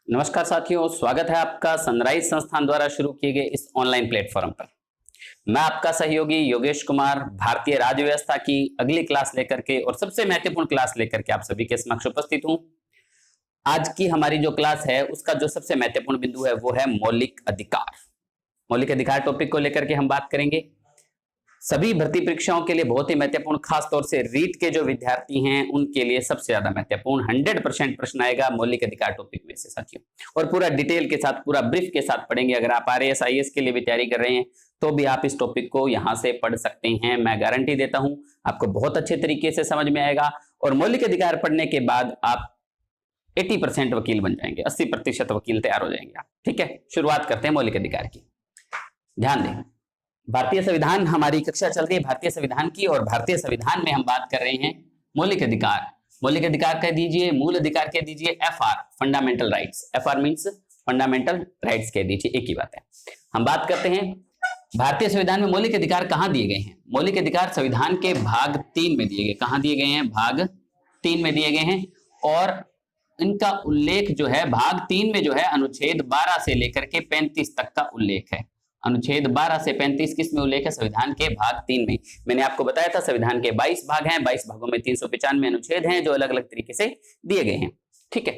नमस्कार साथियों, स्वागत है आपका सनराइज संस्थान द्वारा शुरू किए गए इस ऑनलाइन प्लेटफॉर्म पर। मैं आपका सहयोगी योगेश कुमार भारतीय राज्य व्यवस्था की अगली क्लास लेकर के और सबसे महत्वपूर्ण क्लास लेकर के आप सभी के समक्ष उपस्थित हूं। आज की हमारी जो क्लास है उसका जो सबसे महत्वपूर्ण बिंदु है वो है मौलिक अधिकार। मौलिक अधिकार टॉपिक को लेकर के हम बात करेंगे। सभी भर्ती परीक्षाओं के लिए बहुत ही महत्वपूर्ण, खास तौर से रीट के जो विद्यार्थी हैं उनके लिए सबसे ज्यादा महत्वपूर्ण 100% प्रश्न आएगा मौलिक अधिकार टॉपिक में से साथियों, और पूरा डिटेल के साथ, पूरा ब्रीफ के साथ पढ़ेंगे। अगर आप आरएएस आईएएस के लिए भी तैयारी कर रहे हैं तो भी आप इस टॉपिक को यहां से पढ़ सकते हैं। मैं गारंटी देता हूं आपको बहुत अच्छे तरीके से समझ में आएगा और मौलिक अधिकार पढ़ने के बाद आप 80% वकील बन जाएंगे, 80% वकील तैयार हो जाएंगे आप। ठीक है, शुरुआत करते हैं मौलिक अधिकार की। ध्यान दें, भारतीय संविधान हमारी कक्षा चल रही है भारतीय संविधान की, और भारतीय संविधान में हम बात कर रहे हैं मौलिक अधिकार। मौलिक अधिकार कह दीजिए, मूल अधिकार कह दीजिए, FR fundamental rights, FR means fundamental rights कह दीजिए, एक ही बात है। हम बात करते हैं भारतीय संविधान में मौलिक अधिकार कहां दिए गए हैं। मौलिक अधिकार संविधान के भाग 3 में दिए गए। कहां दिए गए हैं? भाग 3 में दिए गए हैं, और इनका उल्लेख जो है भाग 3 में जो है अनुच्छेद 12 से लेकर के 35 तक का उल्लेख है। अनुच्छेद 12 से 35 किस में उल्लेख है? संविधान के भाग 3 में। मैंने आपको बताया था संविधान के 22 भाग हैं, 22 भागों में 395 अनुच्छेद हैं जो अलग अलग तरीके से दिए गए हैं। ठीक है,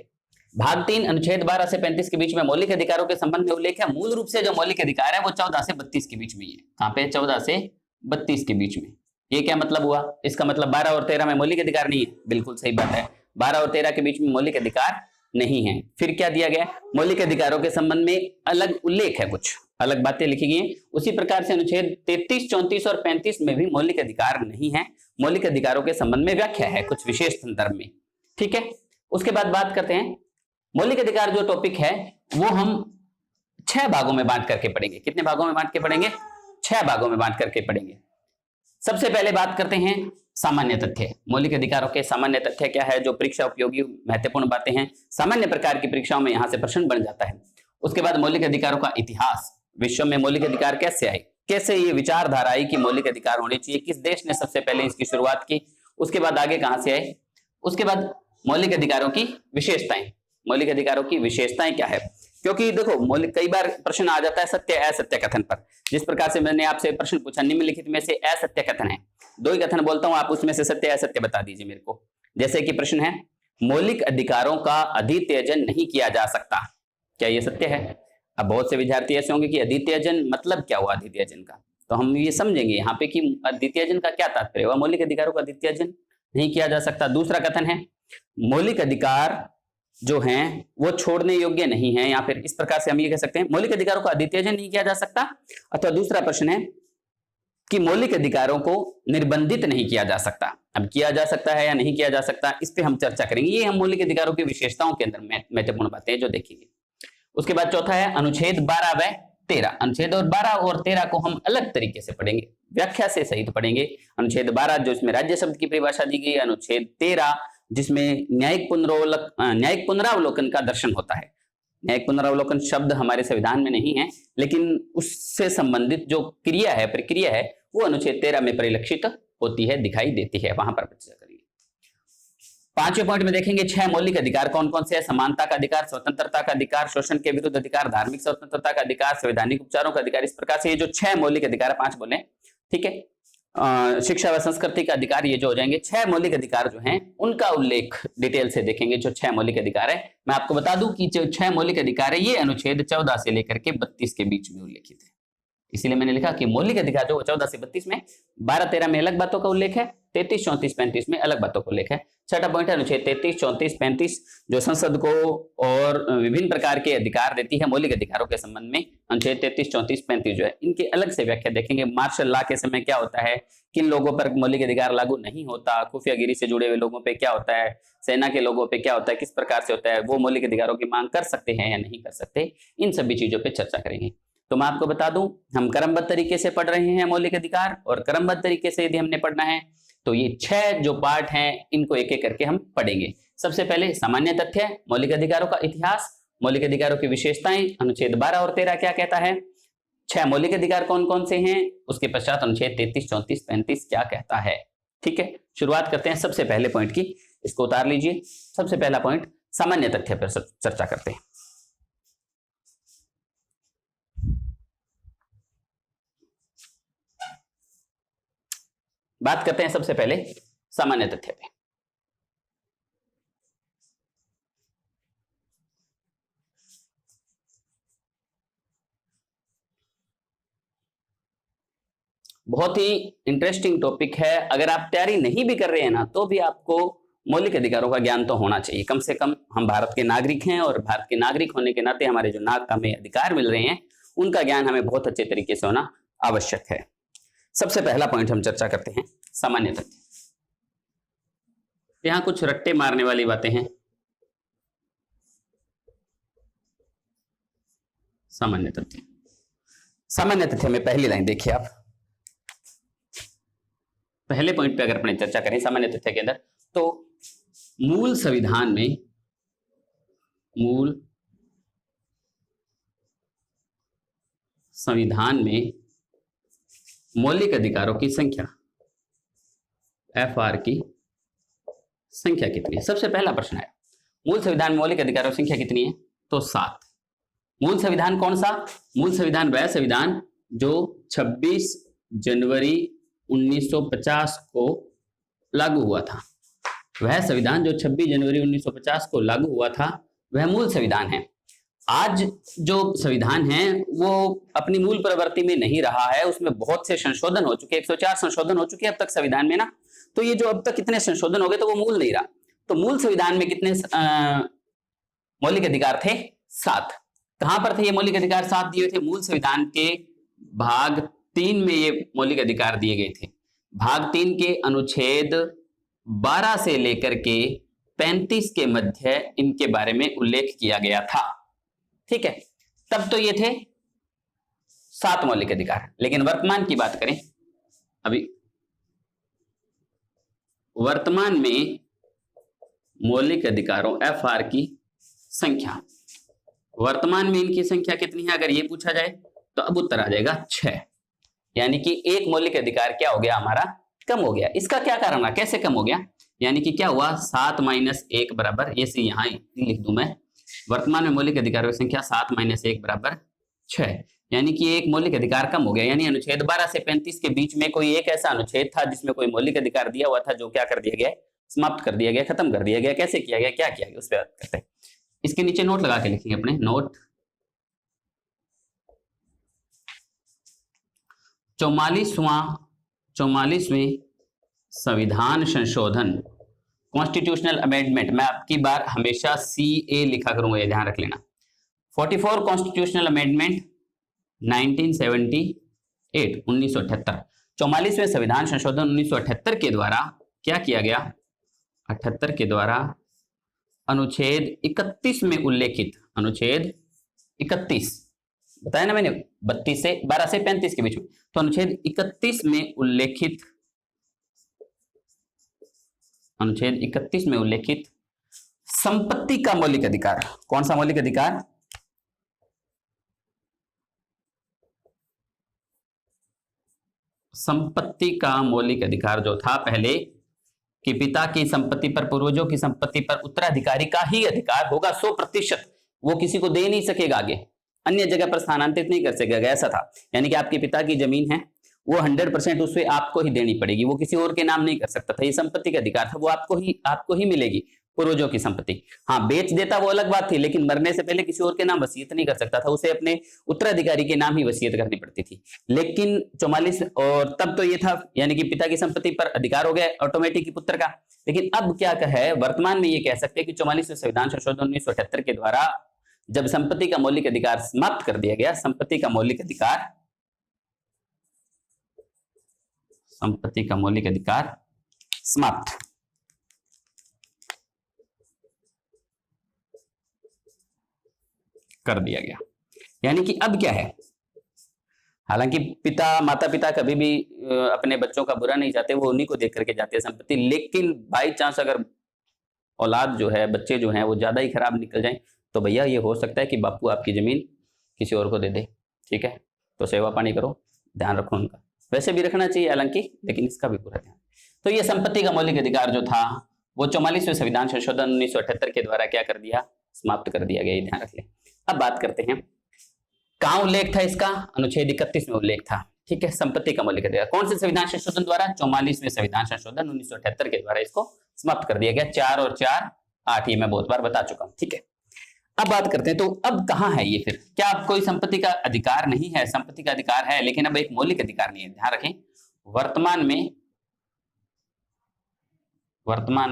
भाग 3 अनुच्छेद 12 से 35 के बीच में मौलिक अधिकारों के संबंध में उल्लेख है। मूल रूप से जो मौलिक अधिकार है वो 14 से 32 के बीच में ही है। कहां पे? 14 से 32 के बीच में। ये क्या मतलब हुआ? इसका मतलब 12 और 13 में मौलिक अधिकार नहीं है। बिल्कुल सही बात है, 12 और 13 के बीच में मौलिक अधिकार नहीं है। फिर क्या दिया गया? मौलिक अधिकारों के संबंध में अलग उल्लेख है, कुछ अलग बातें लिखी गई हैं। उसी प्रकार से अनुच्छेद 33, 34 और 35 में भी मौलिक अधिकार नहीं है। मौलिक अधिकारों के संबंध में व्याख्या है कुछ विशेष संदर्भ में। ठीक है, उसके बाद बात करते हैं मौलिक अधिकार जो टॉपिक है वो हम 6 भागों में बांट करके पढ़ेंगे। कितने भागों में बांट के पढ़ेंगे? 6 भागों में बांट करके पढ़ेंगे। सबसे पहले बात करते हैं सामान्य तथ्य। मौलिक अधिकारों के सामान्य तथ्य क्या है, जो परीक्षा उपयोगी महत्वपूर्ण बातें हैं, सामान्य प्रकार की परीक्षाओं में यहां से प्रश्न बन जाता है। उसके बाद मौलिक अधिकारों का इतिहास, विश्व में मौलिक अधिकार कैसे आए, कैसे ये विचारधारा आई कि मौलिक अधिकार होने चाहिए, किस देश ने सबसे पहले इसकी शुरुआत की, उसके बाद आगे कहां से आए। उसके बाद मौलिक अधिकारों की विशेषताएं, मौलिक अधिकारों की विशेषताएं क्या है, क्योंकि देखो मौलिक कई बार प्रश्न आ जाता है सत्य असत्य कथन पर। जिस प्रकार से मैंने आपसे प्रश्न पूछा, निम्नलिखित में से असत्य कथन है, 2 ही कथन बोलता हूं, आप उसमें से सत्य असत्य बता दीजिए मेरे को। जैसे कि प्रश्न है मौलिक अधिकारों का अधित्यजन नहीं किया जा सकता, क्या ये सत्य है? अब बहुत से विद्यार्थी ऐसे होंगे कि अधित्यजन मतलब क्या हुआ अधित्यजन का, तो हम ये समझेंगे यहाँ पे कि अधित्यजन का क्या तात्पर्य हुआ। मौलिक अधिकारों का अधित्यजन नहीं किया जा सकता। दूसरा कथन है मौलिक अधिकार जो हैं वो छोड़ने योग्य नहीं है, या फिर इस प्रकार से हम ये कह सकते हैं मौलिक अधिकारों का अधित्यजन नहीं किया जा सकता। अथवा दूसरा प्रश्न है कि मौलिक अधिकारों को निर्बंधित नहीं किया जा सकता। अब किया जा सकता है या नहीं किया जा सकता, इस पे हम चर्चा करेंगे। ये हम मौलिक अधिकारों की विशेषताओं के अंदर महत्वपूर्ण बातें जो देखेंगे। उसके बाद चौथा है अनुच्छेद 12 व 13। अनुच्छेद और 12 और 13 को हम अलग तरीके से पढ़ेंगे, व्याख्या से सहित पढ़ेंगे। अनुच्छेद 12 जो इसमें राज्य शब्द की परिभाषा दी गई, अनुच्छेद 13 जिसमें न्यायिक पुनरावलोकन का दर्शन होता है। न्यायिक पुनरावलोकन शब्द हमारे संविधान में नहीं है, लेकिन उससे संबंधित जो क्रिया है, प्रक्रिया है, वो अनुच्छेद 13 में परिलक्षित होती है, दिखाई देती है। वहां पर चर्चा करेंगे। 5वें पॉइंट में देखेंगे 6 मौलिक अधिकार कौन कौन से हैं। समानता का अधिकार, स्वतंत्रता का अधिकार, शोषण के विरुद्ध अधिकार, धार्मिक स्वतंत्रता का अधिकार, संवैधानिक उपचारों का अधिकार। इस प्रकार से ये जो 6 मौलिक अधिकार, 5 बोले, ठीक है, शिक्षा व संस्कृति का अधिकार, ये जो हो जाएंगे 6 मौलिक अधिकार जो हैं उनका उल्लेख डिटेल से देखेंगे। जो 6 मौलिक अधिकार है, मैं आपको बता दूं कि जो 6 मौलिक अधिकार है ये अनुच्छेद 14 से लेकर के 32 के बीच में उल्लेखित है। इसीलिए मैंने लिखा कि मौलिक अधिकार जो 14 से 32 में, 12-13 में अलग बातों का उल्लेख है, 33, 34, 35 में अलग बातों का उल्लेख है। छठा पॉइंट है अनुच्छेद 33, 34, 35 जो संसद को और विभिन्न प्रकार के अधिकार देती है मौलिक अधिकारों के संबंध में। अनुच्छेद 33, 34, 35 जो है इनके अलग से व्याख्या देखेंगे। मार्शल लॉ के समय क्या होता है, किन लोगों पर मौलिक अधिकार लागू नहीं होता, खुफियागिरी से जुड़े हुए लोगों पे क्या होता है, सेना के लोगों पे क्या होता है, किस प्रकार से होता है, वो मौलिक अधिकारों की मांग कर सकते हैं या नहीं कर सकते, इन सभी चीजों पे चर्चा करेंगे। तो मैं आपको बता दूं, हम क्रमबद्ध तरीके से पढ़ रहे हैं मौलिक अधिकार, और क्रमबद्ध तरीके से यदि हमने पढ़ना है तो ये 6 जो पार्ट हैं इनको एक एक करके हम पढ़ेंगे। सबसे पहले सामान्य तथ्य, मौलिक अधिकारों का इतिहास, मौलिक अधिकारों की विशेषताएं, अनुच्छेद 12 और 13 क्या कहता है, 6 मौलिक अधिकार कौन कौन से हैं, उसके पश्चात अनुच्छेद 33, 34, 35 क्या कहता है। ठीक है, शुरुआत करते हैं सबसे पहले पॉइंट की, इसको उतार लीजिए। सबसे पहला पॉइंट सामान्य तथ्य पर चर्चा करते हैं। बात करते हैं सबसे पहले सामान्य तथ्य पे। बहुत ही इंटरेस्टिंग टॉपिक है। अगर आप तैयारी नहीं भी कर रहे हैं ना, तो भी आपको मौलिक अधिकारों का ज्ञान तो होना चाहिए। कम से कम हम भारत के नागरिक हैं और भारत के नागरिक होने के नाते हमारे जो हमें अधिकार मिल रहे हैं उनका ज्ञान हमें बहुत अच्छे तरीके से होना आवश्यक है। सबसे पहला पॉइंट हम चर्चा करते हैं सामान्य तथ्य। यहां कुछ रट्टे मारने वाली बातें हैं। सामान्य तथ्य, सामान्य तथ्य में पहली लाइन देखिए आप। पहले पॉइंट पे अगर अपने चर्चा करें सामान्य तथ्य के अंदर, तो मूल संविधान में मौलिक अधिकारों की संख्या FR की संख्या कितनी है? सबसे पहला प्रश्न है, मूल संविधान में मौलिक अधिकारों की संख्या कितनी है? तो 7। मूल संविधान कौन सा? मूल संविधान वह संविधान जो 26 जनवरी 1950 को लागू हुआ था। वह संविधान जो 26 जनवरी 1950 को लागू हुआ था वह मूल संविधान है। आज जो संविधान है वो अपनी मूल प्रवृत्ति में नहीं रहा है, उसमें बहुत से संशोधन हो चुके, 104 संशोधन हो चुके अब तक संविधान में ना। तो ये जो अब तक कितने संशोधन हो गए तो वो मूल नहीं रहा। तो मूल संविधान में कितने मौलिक अधिकार थे? 7। कहां पर थे ये मौलिक अधिकार? 7 दिए थे मूल संविधान के भाग 3 में ये मौलिक अधिकार दिए गए थे। भाग 3 के अनुच्छेद 12 से लेकर के 35 के मध्य इनके बारे में उल्लेख किया गया था। ठीक है, तब तो ये थे 7 मौलिक अधिकार। लेकिन वर्तमान की बात करें, अभी वर्तमान में मौलिक अधिकारों FR की संख्या, वर्तमान में इनकी संख्या कितनी है अगर ये पूछा जाए तो अब उत्तर आ जाएगा 6। यानी कि एक मौलिक अधिकार क्या हो गया हमारा? कम हो गया। इसका क्या कारण है? कैसे कम हो गया? यानी कि क्या हुआ? 7 - 1 बराबर, ये से यहां लिख दूं मैं, वर्तमान में मौलिक अधिकारों की संख्या 7 - 1 बराबर 6। यानी कि एक मौलिक अधिकार कम हो गया। यानी अनुच्छेद 12 से 35 के बीच में कोई एक ऐसा अनुच्छेद था जिसमें कोई मौलिक अधिकार दिया हुआ था, जो क्या कर दिया गया? समाप्त कर दिया गया, खत्म कर दिया गया। कैसे किया गया, क्या किया गया, उस पर बात करते हैं। इसके नीचे नोट लगा के लिखेंगे अपने, नोट 44वें संविधान संशोधन, कॉन्स्टिट्यूशनल अमेंडमेंट। मैं आपकी बार हमेशा CA लिखा करूंगा, ये ध्यान रख लेना। 44 कॉन्स्टिट्यूशनल अमेंडमेंट 1978, 1978। 44वें संविधान संशोधन 1978 के द्वारा क्या किया गया? 78 के द्वारा अनुच्छेद 31 में उल्लेखित, अनुच्छेद 31 बताया ना मैंने, 12 से 35 के बीच में, तो अनुच्छेद 31 में उल्लेखित, अनुच्छेद 31 में उल्लेखित संपत्ति का मौलिक अधिकार। कौन सा मौलिक अधिकार? संपत्ति का मौलिक अधिकार जो था पहले कि पिता की संपत्ति पर, पूर्वजों की संपत्ति पर उत्तराधिकारी का ही अधिकार होगा 100%। वो किसी को दे नहीं सकेगा, आगे अन्य जगह पर स्थानांतरित नहीं कर सकेगा, ऐसा था। यानी कि आपके पिता की जमीन है, वो 100% उससे आपको ही देनी पड़ेगी, वो किसी और के नाम नहीं कर सकता था। ये संपत्ति का अधिकार था, वो आपको ही मिलेगी, पूर्वजों की संपत्ति। हाँ, बेच देता वो अलग बात थी, लेकिन मरने से पहले किसी और के नाम वसीयत नहीं कर सकता था, उसे अपने उत्तराधिकारी के नाम ही वसीयत करनी पड़ती थी। लेकिन 44 और तब तो ये था, यानी कि पिता की संपत्ति पर अधिकार हो गया ऑटोमेटिक पुत्र का। लेकिन अब क्या है, वर्तमान में ये कह सकते हैं कि 44वें संविधान संशोधन 1978 के द्वारा जब संपत्ति का मौलिक अधिकार समाप्त कर दिया गया, संपत्ति का मौलिक अधिकार समाप्त कर दिया गया। यानी कि अब क्या है, हालांकि माता पिता कभी भी अपने बच्चों का बुरा नहीं चाहते, वो उन्हीं को देख करके जाते हैं संपत्ति। लेकिन बाई चांस अगर औलाद जो है, बच्चे जो हैं वो ज्यादा ही खराब निकल जाएं, तो भैया ये हो सकता है कि बापू आपकी जमीन किसी और को दे दे। ठीक है, तो सेवा पानी करो, ध्यान रखो उनका। वैसे भी रखना चाहिए हालांकि, लेकिन इसका भी पूरा ध्यान। तो ये संपत्ति का मौलिक अधिकार जो था वो 44वें संविधान संशोधन 1978 के द्वारा क्या कर दिया? समाप्त कर दिया गया, ये ध्यान रख लें। अब बात करते हैं कहां उल्लेख था इसका? अनुच्छेद 31 में उल्लेख था। ठीक है, संपत्ति का मौलिक अधिकार कौन से संविधान संशोधन द्वारा? 44वें संविधान संशोधन 1978 के द्वारा इसको समाप्त कर दिया गया। 4 और 4 8, ये मैं बहुत बार बता चुका हूं। ठीक है, अब बात करते हैं तो अब कहां है ये फिर? क्या अब कोई संपत्ति का अधिकार नहीं है? संपत्ति का अधिकार है, लेकिन अब एक मौलिक अधिकार नहीं है। ध्यान रखें, वर्तमान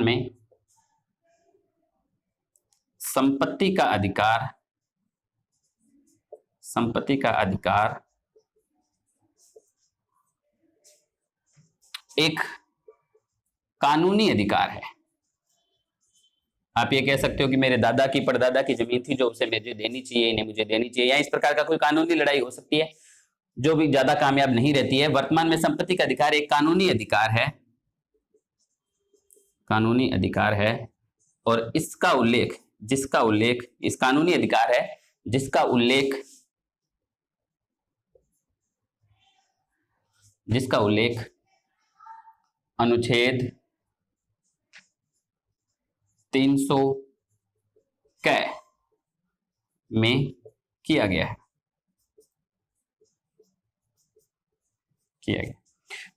में संपत्ति का अधिकार एक कानूनी अधिकार है। आप ये कह सकते हो कि मेरे दादा की परदादा की जमीन थी जो उसे मुझे देनी चाहिए, इन्हें मुझे देनी चाहिए, या इस प्रकार का कोई कानूनी लड़ाई हो सकती है जो भी ज्यादा कामयाब नहीं रहती है। वर्तमान में संपत्ति का अधिकार एक कानूनी अधिकार है, और इसका उल्लेख, इस कानूनी अधिकार है जिसका उल्लेख अनुच्छेद 300 क में किया गया।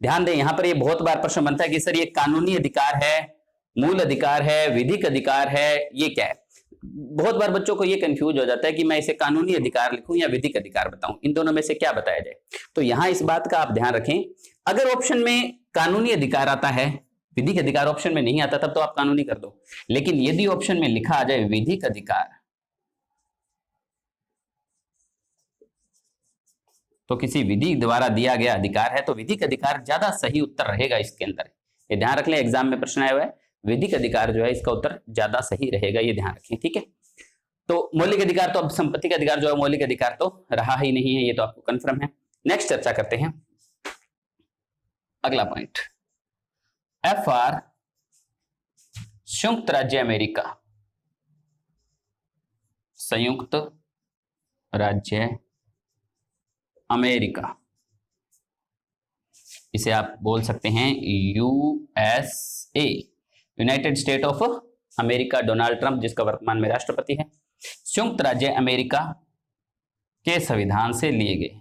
ध्यान दें, यहां पर ये बहुत बार प्रश्न बनता है कि सर ये कानूनी अधिकार है, मूल अधिकार है, विधिक अधिकार है, ये क्या है? बहुत बार बच्चों को ये कंफ्यूज हो जाता है कि मैं इसे कानूनी अधिकार लिखूं या विधिक अधिकार बताऊं, इन दोनों में से क्या बताया जाए। तो यहां इस बात का आप ध्यान रखें, अगर ऑप्शन में कानूनी अधिकार आता है, विधिक अधिकार ऑप्शन में नहीं आता, तब तो आप कानूनी कर दो। लेकिन यदि ऑप्शन में लिखा आ जाए विधिक अधिकार, तो किसी विधि द्वारा दिया गया अधिकार है, तो विधिक अधिकार ज्यादा सही उत्तर रहेगा इसके अंदर। ये ध्यान रख लें, एग्जाम में प्रश्न आया हुआ है, विधिक अधिकार जो है इसका उत्तर ज्यादा सही रहेगा, ये ध्यान रखें। ठीक है, तो मौलिक अधिकार तो अब संपत्ति का अधिकार जो है मौलिक अधिकार तो रहा ही नहीं है, ये तो आपको कंफर्म है। नेक्स्ट चर्चा करते हैं अगला पॉइंट, FR संयुक्त राज्य अमेरिका, इसे आप बोल सकते हैं USA, United state of America. Donald Trump जिसका वर्तमान में राष्ट्रपति है, संयुक्त राज्य अमेरिका के संविधान से लिए गए।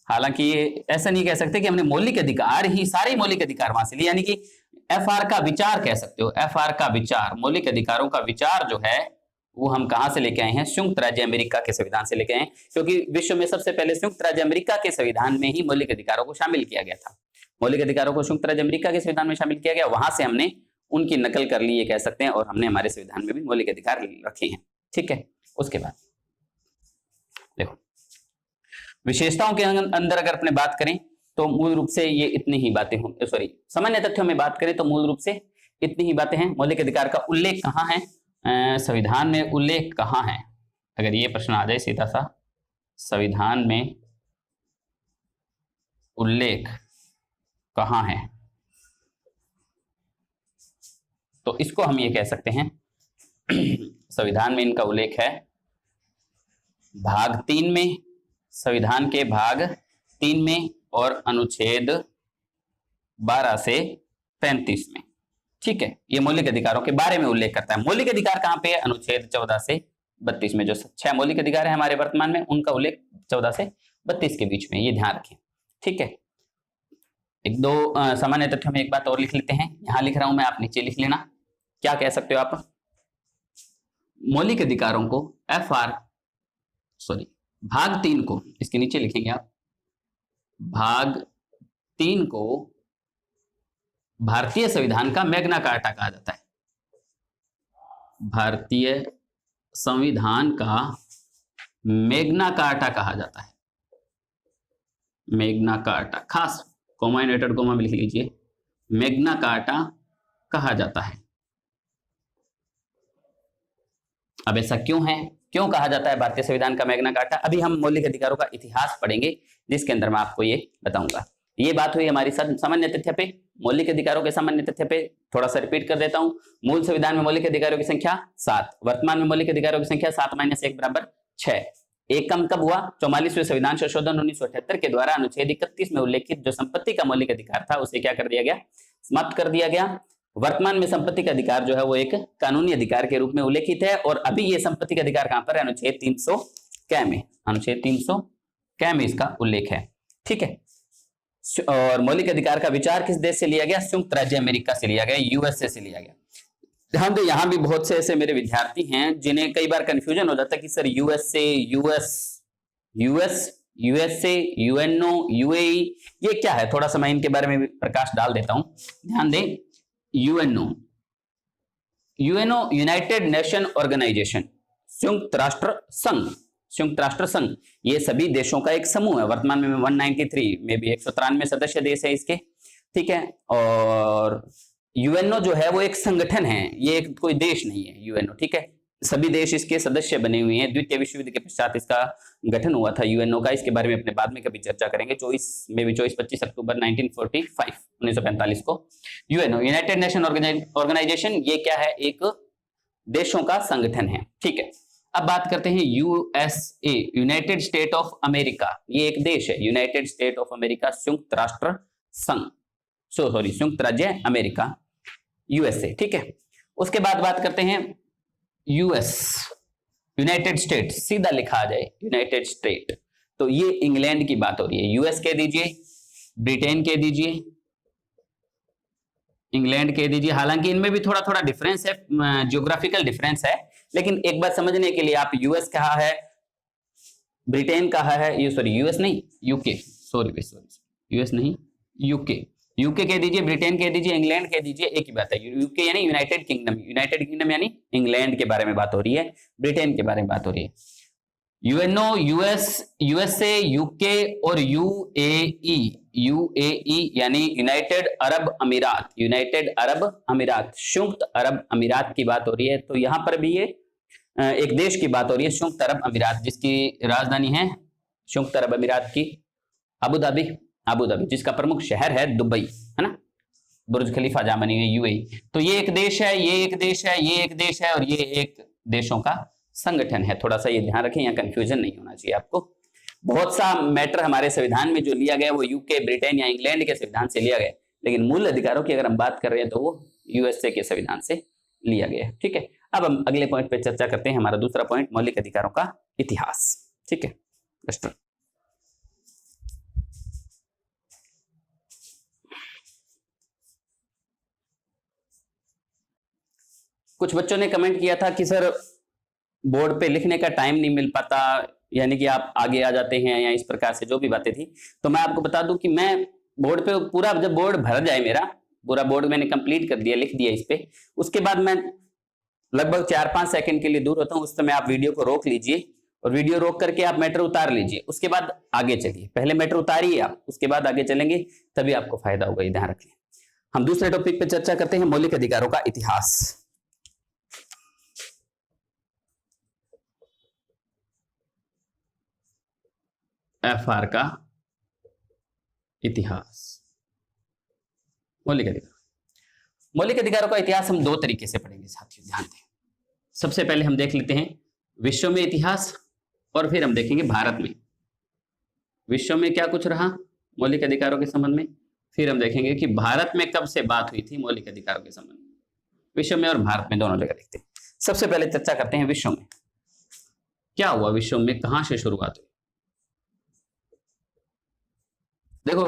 हालांकि ये ऐसा नहीं कह सकते कि हमने मौलिक अधिकार ही, सारे मौलिक अधिकार वहां से लिए, यानी कि FR का विचार कह सकते हो। FR का विचार, मौलिक अधिकारों का विचार जो है वो हम कहां से लेके आए हैं? संयुक्त राज्य अमेरिका के संविधान से लेके आए हैं, क्योंकि विश्व में सबसे पहले संयुक्त राज्य अमेरिका के संविधान में ही मौलिक अधिकारों को शामिल किया गया था। मौलिक अधिकारों को संयुक्त राज्य अमेरिका के संविधान में शामिल किया गया, वहां से हमने उनकी नकल कर ली, ये कह सकते हैं, और हमने हमारे संविधान में भी मौलिक अधिकार रखे हैं। ठीक है, उसके बाद देखो विशेषताओं के अंदर अगर अपने बात करें तो मूल रूप से ये इतनी ही बातें हों, सामान्य तथ्यों में बात करें तो मूल रूप से इतनी ही बातें हैं। मौलिक अधिकार का उल्लेख कहाँ है? संविधान में उल्लेख कहाँ है? अगर ये प्रश्न आ जाए सीधा सा, संविधान में उल्लेख कहाँ है, तो इसको हम ये कह सकते हैं संविधान में इनका उल्लेख है भाग 3 में, संविधान के भाग 3 में और अनुच्छेद 12 से 35 में। ठीक है, ये मौलिक अधिकारों के बारे में उल्लेख करता है। मौलिक अधिकार कहां पे है? अनुच्छेद 14 से 32 में। जो 6 मौलिक अधिकार है हमारे वर्तमान में, उनका उल्लेख 14 से 32 के बीच में, ये ध्यान रखें। ठीक है, एक दो सामान्य तथ्यों में एक बात और लिख लेते हैं, यहां लिख रहा हूं मैं, आप नीचे लिख लेना। क्या कह सकते हो आप? मौलिक अधिकारों को भाग 3 को, इसके नीचे लिखेंगे आप, भाग 3 को भारतीय संविधान का मैग्ना कार्टा कहा जाता है। भारतीय संविधान का मैग्ना कार्टा कहा जाता है। मैग्ना कार्टा, खास कोमा इनवर्टेड कोमा में लिख लीजिए, मैग्ना कार्टा कहा जाता है। अब ऐसा क्यों है, क्यों कहा जाता है भारतीय संविधान का मैग्ना कार्टा? अभी हम मौलिक अधिकारों का इतिहास पढ़ेंगे, जिसके अंदर मैं आपको ये बताऊंगा। ये बात हुई हमारी सामान्य तथ्य पे, मौलिक अधिकारों के सामान्य तथ्य पे। थोड़ा सा रिपीट कर देता हूं। मूल संविधान में मौलिक अधिकारों की संख्या 7, वर्तमान में मौलिक अधिकारों की संख्या 7 - 1 = 6। एक कम कब हुआ? 44वें संविधान संशोधन 1978 के द्वारा अनुच्छेद 31 में उल्लेखित जो संपत्ति का मौलिक अधिकार था, उसे क्या कर दिया गया? समाप्त कर दिया गया। वर्तमान में संपत्ति का अधिकार जो है वो एक कानूनी अधिकार के रूप में उल्लेखित है, और अभी ये संपत्ति का अधिकार कहां पर है? अनुच्छेद 300 कै में, अनुच्छेद 300 कै में इसका उल्लेख है। ठीक है, और मौलिक अधिकार का विचार किस देश से लिया गया? संयुक्त राज्य अमेरिका से लिया गया, यूएसए से लिया गया। ध्यान दो, यहाँ भी बहुत से ऐसे मेरे विद्यार्थी हैं जिन्हें कई बार कंफ्यूजन हो जाता है कि sir USA, USA, UNO, UAE, ये क्या है? थोड़ा सा मैं इनके बारे में भी प्रकाश डाल देता हूं। ध्यान दें, यूएनओ यूनाइटेड नेशन ऑर्गेनाइजेशन, संयुक्त राष्ट्र संघ, संयुक्त राष्ट्र संघ, ये सभी देशों का एक समूह है। वर्तमान में 193 में भी 193 सदस्य देश है इसके। ठीक है, और यूएनओ जो है वो एक संगठन है, ये एक कोई देश नहीं है यूएनओ। ठीक है, सभी देश इसके सदस्य बने हुए हैं। द्वितीय विश्व युद्ध के पश्चात इसका गठन हुआ था यूएनओ का। इसके बारे में अपने बाद में कभी चर्चा करेंगे। 24-25 अक्टूबर 1945 को यूएनओ, यूनाइटेड नेशन ऑर्गेनाइजेशन, ये क्या है? एक देशों का संगठन है। ठीक है, अब बात करते हैं USA, United state of America, ये एक देश है। यूनाइटेड स्टेट ऑफ अमेरिका, संयुक्त राष्ट्र संघ, संयुक्त राज्य अमेरिका, यूएसए। ठीक है, उसके बाद बात करते हैं यूएस, यूनाइटेड स्टेट, सीधा लिखा आ जाए यूनाइटेड स्टेट, तो ये इंग्लैंड की बात हो रही है। यूएस कह दीजिए, ब्रिटेन कह दीजिए, इंग्लैंड कह दीजिए। हालांकि इनमें भी थोड़ा थोड़ा डिफरेंस है, ज्योग्राफिकल डिफरेंस है, लेकिन एक बार समझने के लिए आप यूएस कहा है, ब्रिटेन कहा है, ये सॉरी यूएस नहीं, यूके, सॉरी यूएस नहीं, यूके, यूके कह दीजिए, ब्रिटेन कह दीजिए, इंग्लैंड कह दीजिए, एक ही बात है। यूके यानी यूनाइटेड किंगडम, यूनाइटेड किंगडम यानी इंग्लैंड के बारे में बात हो रही है, ब्रिटेन के बारे में बात हो रही है। यूएनओ, यूएसए, यूके और यूएई, यूएई यानी यूनाइटेड अरब अमीरात, यूनाइटेड अरब अमीरात, संयुक्त अरब अमीरात की बात हो रही है। तो यहां पर भी ये एक देश की बात हो रही है, संयुक्त अरब अमीरात, जिसकी राजधानी है संयुक्त अरब अमीरात की अबू धाबी, जिसका प्रमुख शहर है दुबई, है ना, बुर्ज खलीफा जहां बनी हुई है, यूएई। तो ये एक देश है, ये एक देश है, ये एक देश है, और ये एक देशों का संगठन है। थोड़ा सा ये ध्यान रखें, यहाँ कंफ्यूजन नहीं होना चाहिए आपको। बहुत सा मैटर हमारे संविधान में जो लिया गया वो यूके, ब्रिटेन या इंग्लैंड के संविधान से लिया गया, लेकिन मूल अधिकारों की अगर हम बात कर रहे हैं तो वो यूएसए के संविधान से लिया गया है। ठीक है, अब हम अगले पॉइंट पे चर्चा करते हैं। हमारा दूसरा पॉइंट, मौलिक अधिकारों का इतिहास। ठीक है, कुछ बच्चों ने कमेंट किया था कि सर बोर्ड पे लिखने का टाइम नहीं मिल पाता, यानी कि आप आगे आ जाते हैं या इस प्रकार से जो भी बातें थी। तो मैं आपको बता दूं कि मैं बोर्ड पे पूरा, जब बोर्ड भर जाए, मेरा पूरा बोर्ड मैंने कंप्लीट कर दिया, लिख दिया इस पे, उसके बाद मैं लगभग 4-5 सेकंड के लिए दूर होता हूं। उस समय आप वीडियो को रोक लीजिए, और वीडियो रोक करके आप मैटर उतार लीजिए, उसके बाद आगे चलिए। पहले मैटर उतारिए आप, उसके बाद आगे चलेंगे, तभी आपको फायदा होगा, ये ध्यान रखिए। हम दूसरे टॉपिक पे चर्चा करते हैं, मौलिक अधिकारों का इतिहास। एफआर का इतिहास, मौलिक अधिकार। मौलिक अधिकारों का इतिहास हम दो तरीके से पढ़ेंगे साथियों, ध्यान दें। सबसे पहले हम देख लेते हैं विश्व में इतिहास, और फिर हम देखेंगे भारत में, विश्व में क्या कुछ रहा मौलिक अधिकारों के संबंध में, फिर हम देखेंगे कि भारत में कब से बात हुई थी मौलिक अधिकारों के संबंध में। विश्व में और भारत में दोनों जगह देखते हैं। सबसे पहले चर्चा करते हैं विश्व में, क्या हुआ विश्व में, कहां से शुरुआत हुई। देखो,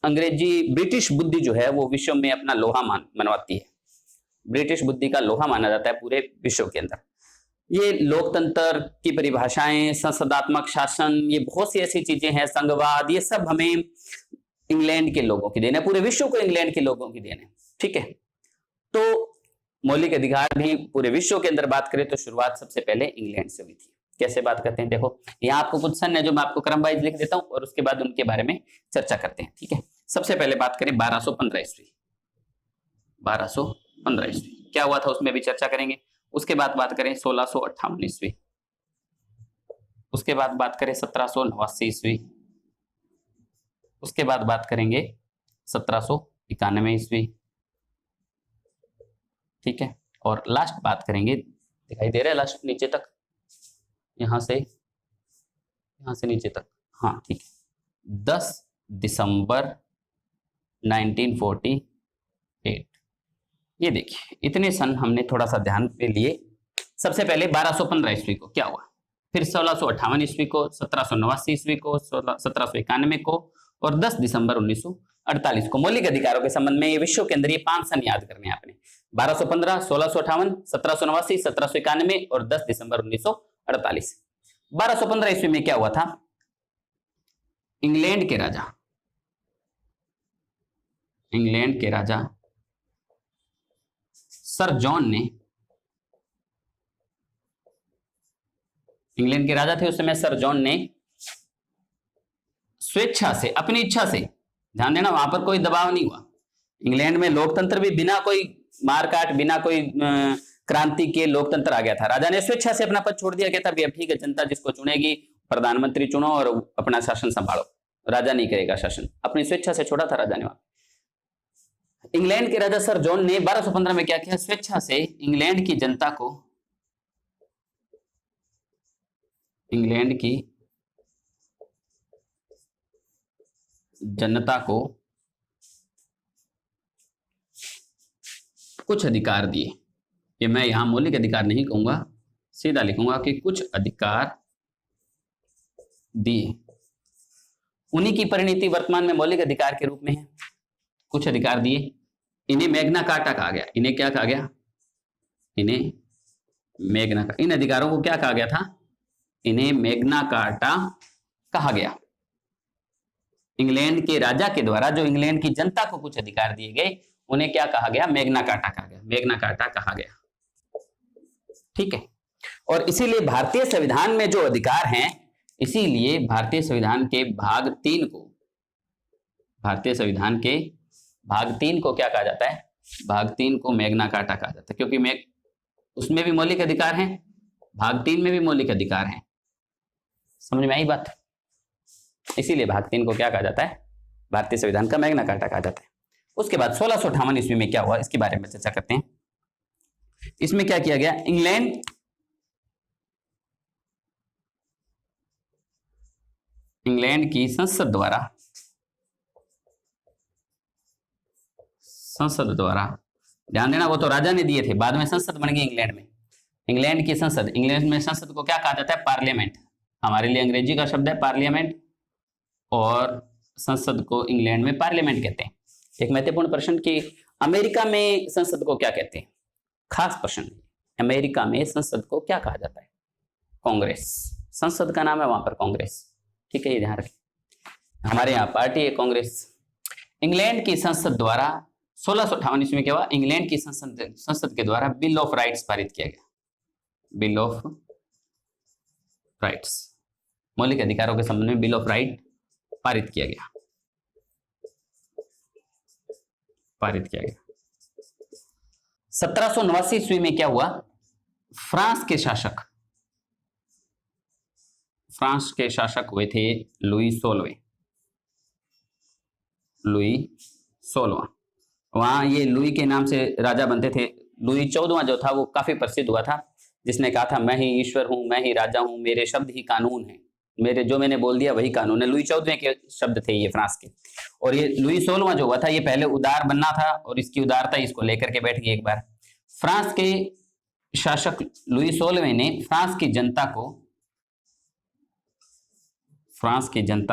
अंग्रेजी ब्रिटिश बुद्धि जो है वो विश्व में अपना लोहा मनवाती है। ब्रिटिश बुद्धि का लोहा माना जाता है पूरे विश्व के अंदर। ये लोकतंत्र की परिभाषाएं, संसदात्मक शासन, ये बहुत सी ऐसी चीजें हैं, संघवाद, ये सब हमें इंग्लैंड के लोगों की देन है, पूरे विश्व को इंग्लैंड के लोगों की देन है। ठीक है, तो मौलिक अधिकार भी पूरे विश्व के अंदर बात करें तो शुरुआत सबसे पहले इंग्लैंड से हुई थी। कैसे बात करते हैं, देखो यहाँ आपको कुछ सन है जो मैं आपको क्रम वाइज लिख देता हूं, और उसके बाद उनके बारे में चर्चा करते हैं। ठीक है, सबसे पहले बात करें 1215 ईस्वी। 1215 ईस्वी क्या हुआ था उसमें भी चर्चा करेंगे। उसके बाद बात करें 1658 ईस्वी, उसके बाद बात करें 1789 ईस्वी, उसके बाद बात करेंगे 1791 ईस्वी। ठीक है, और लास्ट बात करेंगे, दिखाई दे रहा है लास्ट नीचे तक, यहां से नीचे तक, हाँ ठीक है, 10 दिसंबर 1948 ये देखिए इतने सन हमने थोड़ा सा ध्यान पे लिए। सबसे पहले 1215 ईस्वी को क्या हुआ, फिर 1658 ईस्वी को, 1789 ईस्वी को, 1791 को और 10 दिसंबर 1948 को। मौलिक अधिकारों के संबंध में ये विश्व के अंदर ये 5 सन याद करने हैं आपने, 1215, 1658, 1789, 1791 और 10 दिसंबर 1948। 1215 ईस्वी में क्या हुआ था, इंग्लैंड के राजा सर जॉन ने, इंग्लैंड के राजा थे उस समय सर जॉन ने स्वेच्छा से, अपनी इच्छा से, ध्यान देना वहां पर कोई दबाव नहीं हुआ। इंग्लैंड में लोकतंत्र भी बिना कोई मारकाट, बिना कोई क्रांति के लोकतंत्र आ गया था। राजा ने स्वेच्छा से अपना पद छोड़ दिया, कहता भी अब ठीक है, जनता जिसको चुनेगी प्रधानमंत्री चुनो और अपना शासन संभालो, राजा नहीं करेगा शासन, अपनी स्वेच्छा से छोड़ा था राजा ने वहां। इंग्लैंड के राजा सर जॉन ने 1215 में क्या किया, स्वेच्छा से इंग्लैंड की जनता को, इंग्लैंड की जनता को कुछ अधिकार दिए। ये मैं यहां मौलिक अधिकार नहीं कहूंगा, सीधा लिखूंगा कि कुछ अधिकार दिए। उन्हीं की परिणति वर्तमान में मौलिक अधिकार के रूप में है। कुछ अधिकार दिए, इन्हें मैग्ना कार्टा कहा गया। इन्हें क्या कहा गया, इन्हें मैग्ना कार्टा। इन अधिकारों को क्या कहा गया था, इन्हें मैग्ना कार्टा कहा गया। इंग्लैंड के राजा के द्वारा जो इंग्लैंड की जनता को कुछ अधिकार दिए गए, उन्हें क्या कहा गया, मैग्ना कार्टा कहा गया, मैग्ना कार्टा कहा गया। ठीक है, और इसीलिए भारतीय संविधान में जो अधिकार हैं, इसीलिए भारतीय संविधान के भाग 3 को, भारतीय संविधान के भाग 3 को क्या कहा जाता है, भाग 3 को मैग्ना कार्टा कहा जाता है, क्योंकि उसमें भी मौलिक अधिकार हैं, भाग 3 में भी मौलिक अधिकार हैं। समझ में आई बात? इसीलिए भाग 3 को क्या कहा जाता है, भारतीय संविधान का मैग्ना कार्टा कहा जाता है। उसके बाद 1658 ईस्वी में क्या हुआ, इसके बारे में चर्चा करते हैं। इसमें क्या किया गया, इंग्लैंड की संसद द्वारा, ध्यान देना वो तो राजा ने दिए थे, बाद में संसद बन गई इंग्लैंड में। इंग्लैंड की संसद, इंग्लैंड में संसद को क्या कहा जाता है, पार्लियामेंट। हमारे लिए अंग्रेजी का शब्द है पार्लियामेंट, और संसद को इंग्लैंड में पार्लियामेंट कहते हैं। एक महत्वपूर्ण प्रश्न कि अमेरिका में संसद को क्या कहते हैं, खास प्रश्न, अमेरिका में संसद को क्या कहा जाता है, कांग्रेस। संसद का नाम है वहां पर कांग्रेस। ठीक है, ये ध्यान रखें, हमारे यहाँ पार्टी है कांग्रेस। इंग्लैंड की संसद द्वारा 1658 ईस्वी में क्या हुआ, इंग्लैंड की संसद के द्वारा बिल ऑफ राइट्स पारित किया गया। बिल ऑफ राइट्स, मौलिक अधिकारों के संबंध में बिल ऑफ राइट पारित किया गया। 1789 ईस्वी में क्या हुआ, फ्रांस के शासक हुए थे लुई 16वां। वहां ये लुई के नाम से राजा बनते थे। लुई 14वां जो था वो काफी प्रसिद्ध हुआ था, जिसने कहा था मैं ही ईश्वर हूं, मैं ही राजा हूं, मेरे शब्द ही कानून है, जो मैंने बोल दिया वही कानून है। लुई 14वें के शब्द थे ये फ्रांस के। और ये लुई 16वां जो हुआ था, ये पहले उदार बनना था और इसकी उदारता इसको लेकर के बैठ गई एक बार। फ्रांस के शासक लुई 16वें ने फ्रांस की जनता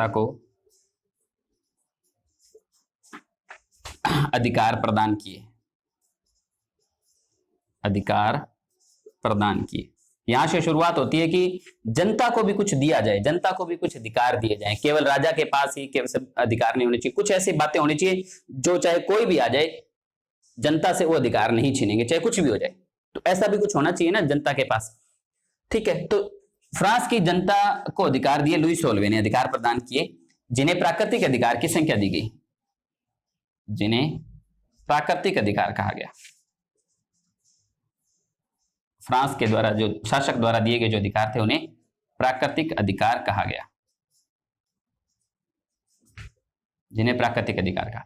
को अधिकार प्रदान किए। यहां से शुरुआत होती है कि जनता को भी कुछ दिया जाए, जनता को भी कुछ अधिकार दिए जाएं। केवल राजा के पास ही केवल अधिकार नहीं होने चाहिए, कुछ ऐसी बातें होनी चाहिए जो चाहे कोई भी आ जाए, जनता से वो अधिकार नहीं छीनेंगे, चाहे कुछ भी हो जाए। तो ऐसा भी कुछ होना चाहिए ना जनता के पास। ठीक है, तो फ्रांस की जनता को अधिकार दिए, लुई 16वें ने अधिकार प्रदान किए, जिन्हें प्राकृतिक अधिकार की संख्या दी गई, जिन्हें प्राकृतिक अधिकार कहा गया। फ्रांस के द्वारा जो शासक द्वारा दिए गए जो अधिकार थे, उन्हें प्राकृतिक अधिकार कहा गया, जिन्हें प्राकृतिक अधिकार कहा।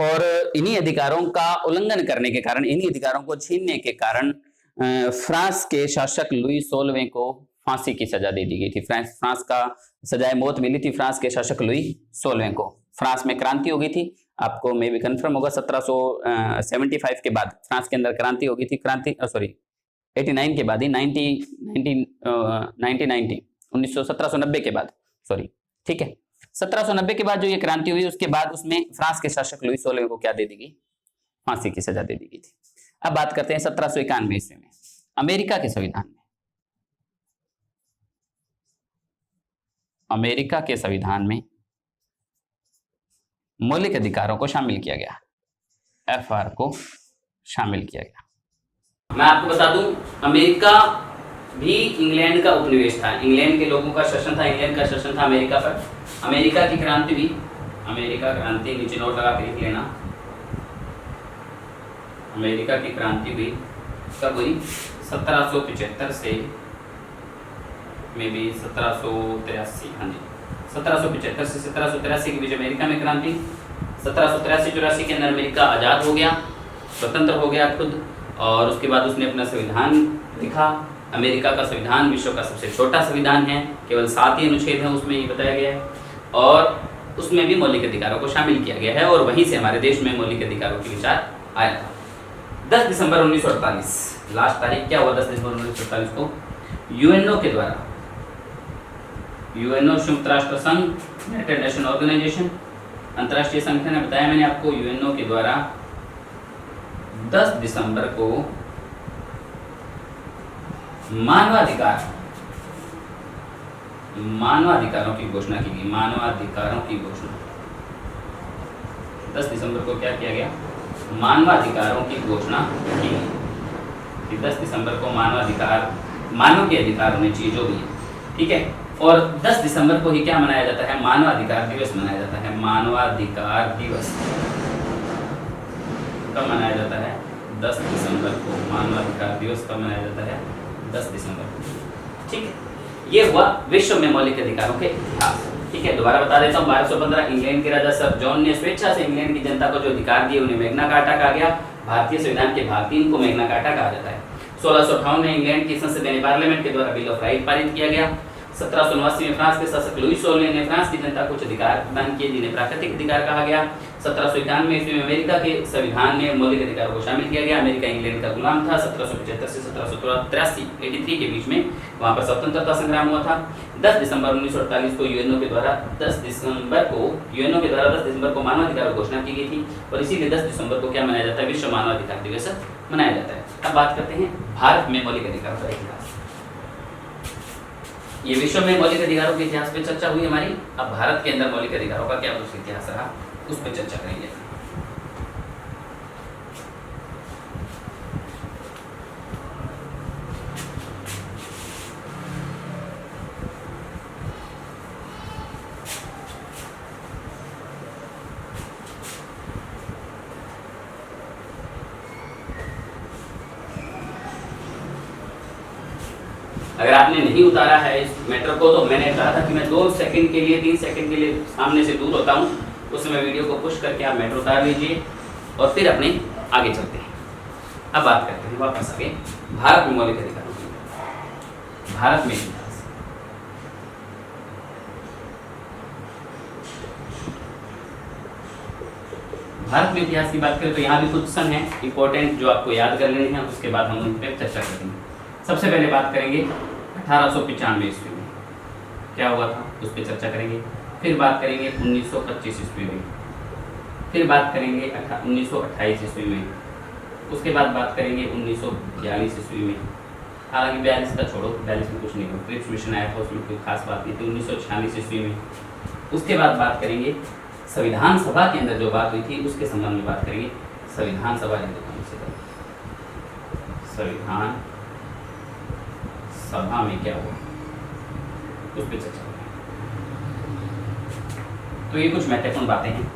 और इन्हीं अधिकारों का उल्लंघन करने के कारण, इन्हीं अधिकारों को छीनने के कारण फ्रांस के शासक लुई 16वें को फांसी की सजा दे दी गई थी। फ्रांस का सजाए मौत मिली थी फ्रांस के शासक लुई 16वें को। फ्रांस में क्रांति हो गई थी, आपको मे भी कन्फर्म होगा 1775 के बाद फ्रांस के अंदर क्रांति होगी थी, क्रांति सॉरी 89 के बाद ही 1790 के बाद, सॉरी, ठीक है। 1790 के बाद जो ये क्रांति हुई उसके बाद उसमें फ्रांस के शासक लुई 16 को क्या दे दी गई, फांसी की सजा दे दी गई थी। अब बात करते हैं 1791 ईस्वी में अमेरिका के संविधान में, अमेरिका के संविधान में मौलिक अधिकारों को शामिल किया गया, FR को शामिल किया गया। मैं आपको बता दूं अमेरिका भी इंग्लैंड का उपनिवेश था, इंग्लैंड के लोगों का शासन था, इंग्लैंड का शासन था अमेरिका पर। अमेरिका की क्रांति भी, अमेरिका क्रांति नीचे नोट लगा के लिख लेना, अमेरिका की क्रांति भी कब हुई, 1775 से मे बी 1783, हाँ जी 1775 से 1783 के बीच अमेरिका में क्रांति। 1783-84 के अंदर अमेरिका आज़ाद हो गया, स्वतंत्र हो गया खुद, और उसके बाद उसने अपना संविधान लिखा। अमेरिका का संविधान विश्व का सबसे छोटा संविधान है, केवल 7 ही अनुच्छेद हैं उसमें, ये बताया गया है, और उसमें भी मौलिक अधिकारों को शामिल किया गया है, और वहीं से हमारे देश में मौलिक अधिकारों की विचार आया था। 10 दिसंबर 1948 लास्ट तारीख क्या हुआ, 10 दिसंबर 1948 को यूएनओ के द्वारा, यूएनओ संयुक्त राष्ट्र संघ, यूनाइटेड नेशन ऑर्गेनाइजेशन, अंतर्राष्ट्रीय संगठन है, बताया मैंने आपको, यूएनओ के द्वारा 10 दिसंबर को मानवाधिकारों की घोषणा की गई, मानवाधिकारों की घोषणा। 10 दिसंबर को क्या किया गया, मानवाधिकारों की घोषणा की गई। 10 दिसंबर को मानवाधिकार, मानव के अधिकार होने चाहिए जो भी है, ठीक है। और 10 दिसंबर को ही क्या मनाया जाता है, मानवाधिकार दिवस मनाया जाता है। मानवाधिकार दिवस कब मनाया जाता है, 10 दिसंबर को। मानवाधिकार दिवस कब मनाया जाता है, 10 दिसंबर को, ठीक है। ये हुआ विश्व में मौलिक अधिकारों के इतिहास, ठीक है। दोबारा बता देता हूँ, 1215 इंग्लैंड के राजा सर जॉन ने स्वेच्छा से इंग्लैंड की जनता को जो अधिकार दिए उन्हें मैग्ना कार्टा कहा गया। भारतीय संविधान के भाग 3 को मैग्ना कार्टा कहा जाता है। 1658 में इंग्लैंड की संसद यानी पार्लियामेंट के द्वारा बिल ऑफ राइट पारित किया गया। 1789 में फ्रांस के शासक लुई 16 ने फ्रांस की जनता को कुछ अधिकार प्रदान किए जिन्हें प्राकृतिक अधिकार कहा गया। 1791 ईस्वी में अमेरिका के संविधान में मौलिक अधिकारों को शामिल किया गया। अमेरिका इंग्लैंड का गुलाम था। 1775 से 1783 के बीच में वहां पर स्वतंत्रता संग्राम हुआ था। 10 दिसंबर 1948 को यूएनओ के द्वारा 10 दिसंबर को मानवाधिकार घोषणा की गई थी, और इसीलिए 10 दिसंबर को क्या मनाया जाता है, विश्व मानवाधिकार दिवस मनाया जाता है। अब बात करते हैं भारत में मौलिक अधिकारों का इतिहास। ये विश्व में मौलिक अधिकारों के इतिहास पे चर्चा हुई हमारी। अब भारत के अंदर मौलिक अधिकारों का क्या कुछ इतिहास रहा, उस पर चर्चा करेंगे। अगर आपने नहीं उतारा है इस मैटर को, तो मैंने कहा था कि मैं 2 सेकंड के लिए 3 सेकंड के लिए सामने से दूर होता हूँ, उस समय वीडियो को पुश करके आप मैटर उतार लीजिए और फिर अपने आगे चलते हैं। अब बात करते हैं वापस आगे भारत में मौलिक अधिकारों की। भारत में इतिहास, भारत में इतिहास की बात करें तो यहाँ भी कुछ सन है इंपॉर्टेंट जो आपको याद कर लेने हैं, उसके बाद हम उन पर चर्चा करेंगे। सबसे पहले बात करेंगे 1895 ईस्वी में क्या हुआ था, उस पर चर्चा करेंगे। फिर बात करेंगे 1925 ईस्वी में, फिर बात करेंगे 1928 ईस्वी में, उसके बाद बात करेंगे 1942 ईस्वी में। हालांकि 42 का छोड़ो, 42 में कुछ नहीं हुआ, क्रिप्स मिशन आया था, उसमें कोई खास बात नहीं थी। 1946 ईस्वी में, उसके बाद बात करेंगे संविधान सभा के अंदर जो बात हुई थी उसके संबंध में बात करेंगे। संविधान सभा संविधान सभा में क्या हुआ उस पर चर्चा करेंगे। तो ये कुछ महत्वपूर्ण बातें हैं।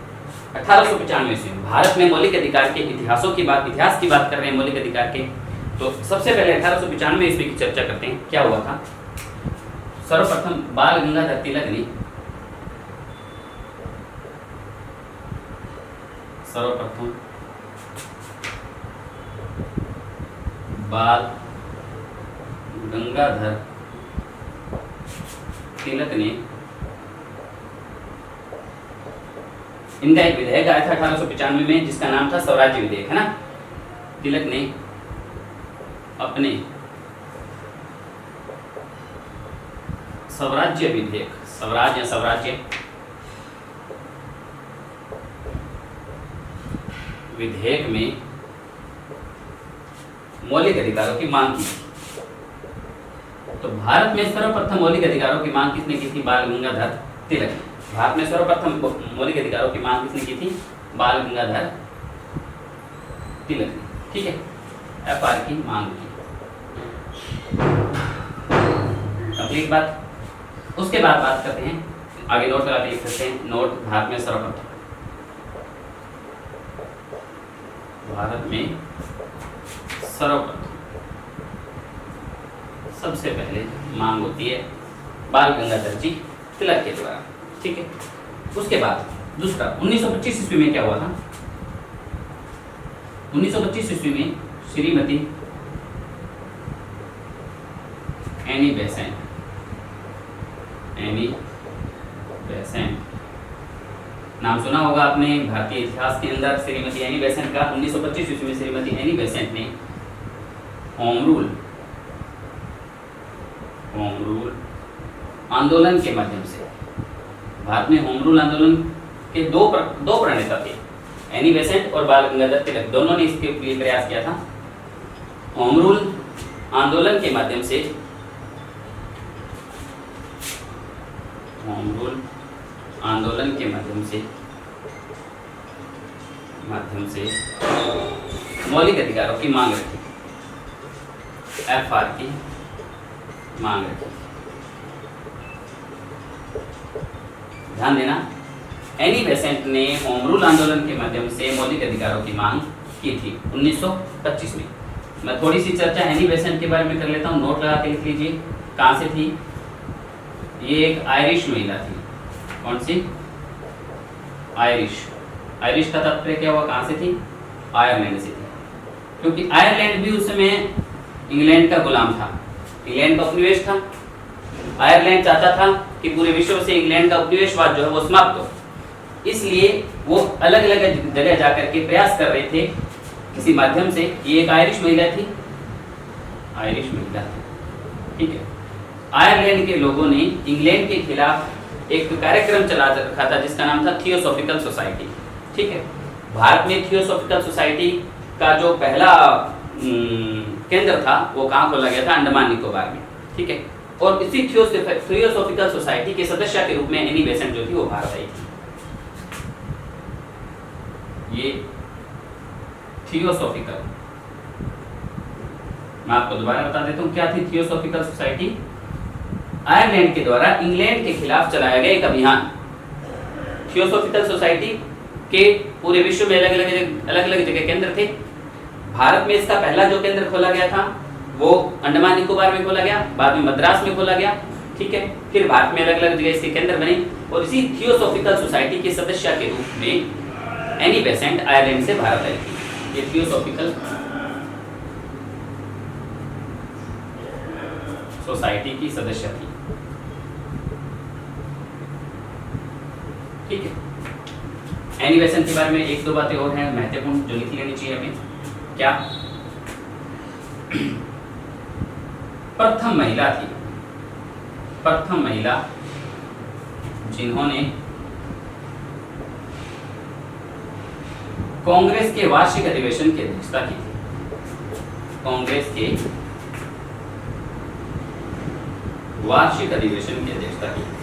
1895 ईस्वी भारत में मौलिक अधिकार के इतिहास की बात कर रहे हैं मौलिक अधिकार के। तो सबसे पहले 1895 ईस्वी की चर्चा करते हैं। क्या हुआ था, सर्वप्रथम बाल गंगाधर तिलक ने बाल गंगाधर तिलक ने इनका एक विधेयक आया था 1895 में जिसका नाम था स्वराज्य विधेयक, है ना। तिलक ने अपने स्वराज्य विधेयक, स्वराज या स्वराज्य विधेयक में मौलिक अधिकारों की मांग की। तो भारत में सर्वप्रथम मौलिक अधिकारों की मांग किसने की थी? बाल गंगाधर तिलक ने। भारत में सर्वप्रथम मौलिक अधिकारों की मांग किसने की थी? बाल गंगाधर तिलक ने, ठीक है। FR की मांग की। कंप्लीट बात। उसके बाद बात करते हैं, आगे नोट लगा के लिख सकते हैं। नोट, भारत में सर्वप्रथम, भारत में सर्वप्रथम सबसे पहले मांग होती है बाल गंगाधर जी तिलक के द्वारा, ठीक है। उसके बाद दूसरा 1925 ईस्वी में क्या हुआ था? 1925 ईस्वी में Shrimati Annie Besant, Annie Besant नाम सुना होगा आपने भारतीय इतिहास के अंदर श्रीमती एनी बेसेंट का। 1925 ईस्वी में श्रीमती एनी बेसेंट ने होम रूल आंदोलन के माध्यम से, भारत में होम रूल आंदोलन के दो प्रणेता थे, एनी बेसेंट और बाल गंगाधर तिलक, दोनों ने इसके लिए प्रयास किया था। होम रूल आंदोलन के माध्यम से, होम रूल आंदोलन के माध्यम से मौलिक अधिकारों की मांग रखी, FR की मांग रखी। ध्यान देना, एनी बेसेंट ने होम रूल आंदोलन के माध्यम से मौलिक अधिकारों की मांग की थी 1925 में। मैं थोड़ी सी चर्चा एनी बेसेंट के बारे में कर लेता हूँ, नोट लगा के लिख लीजिए। कहाँ से थी? ये एक आयरिश महिला थी। कौन सी? आयरिश। आयरिश का तात्पर्य क्या हुआ? कहाँ से थी? आयरलैंड से थी, क्योंकि आयरलैंड भी उस समय इंग्लैंड का गुलाम था, इंग्लैंड का उपनिवेश था। आयरलैंड चाहता था कि पूरे विश्व से इंग्लैंड का उपनिवेशवाद जो है वो समाप्त हो, इसलिए वो अलग अलग जगह जाकर के प्रयास कर रहे थे किसी माध्यम से। ये एक आयरिश महिला थी, आयरिश महिला थी, ठीक है। आयरलैंड के लोगों ने इंग्लैंड के खिलाफ एक कार्यक्रम चला रखा था जिसका नाम था थियोसॉफिकल सोसाइटी, ठीक है। भारत में थियोसॉफिकल सोसाइटी का जो पहला केंद्र था वो कहाँ खोला गया था? अंडमान निकोबार में, ठीक है। और इसी थियोसॉफिकल सोसाइटी के सदस्य के रूप में एनी बेसेंट जो थी वो भारत आई थी। ये थियोसॉफिकल, मैं आपको दोबारा बता देता हूँ क्या थी थियोसॉफिकल सोसाइटी। आयरलैंड के द्वारा इंग्लैंड के खिलाफ चलाया गया एक अभियान। थियोसॉफिकल सोसाइटी के पूरे विश्व में अलग अलग जगह केंद्र थे। भारत में इसका पहला जो केंद्र खोला गया था वो अंडमान निकोबार में खोला गया, बाद में मद्रास में खोला गया, ठीक है। फिर भारत में अलग अलग जगह इसके केंद्र बने और इसी थियोसॉफिकल सोसाइटी के सदस्य के रूप में एनी बेसेंट आयरलैंड से भारत आई थी। ये थियोसॉफिकल सोसाइटी की सदस्य थी, ठीक है। एनी बेसेंट के बारे में एक दो बातें और हैं महत्वपूर्ण जो लिख लेनी चाहिए हमें। क्या? प्रथम महिला थी, प्रथम महिला जिन्होंने कांग्रेस के वार्षिक अधिवेशन की अध्यक्षता की थी। कांग्रेस के वार्षिक अधिवेशन की अध्यक्षता की।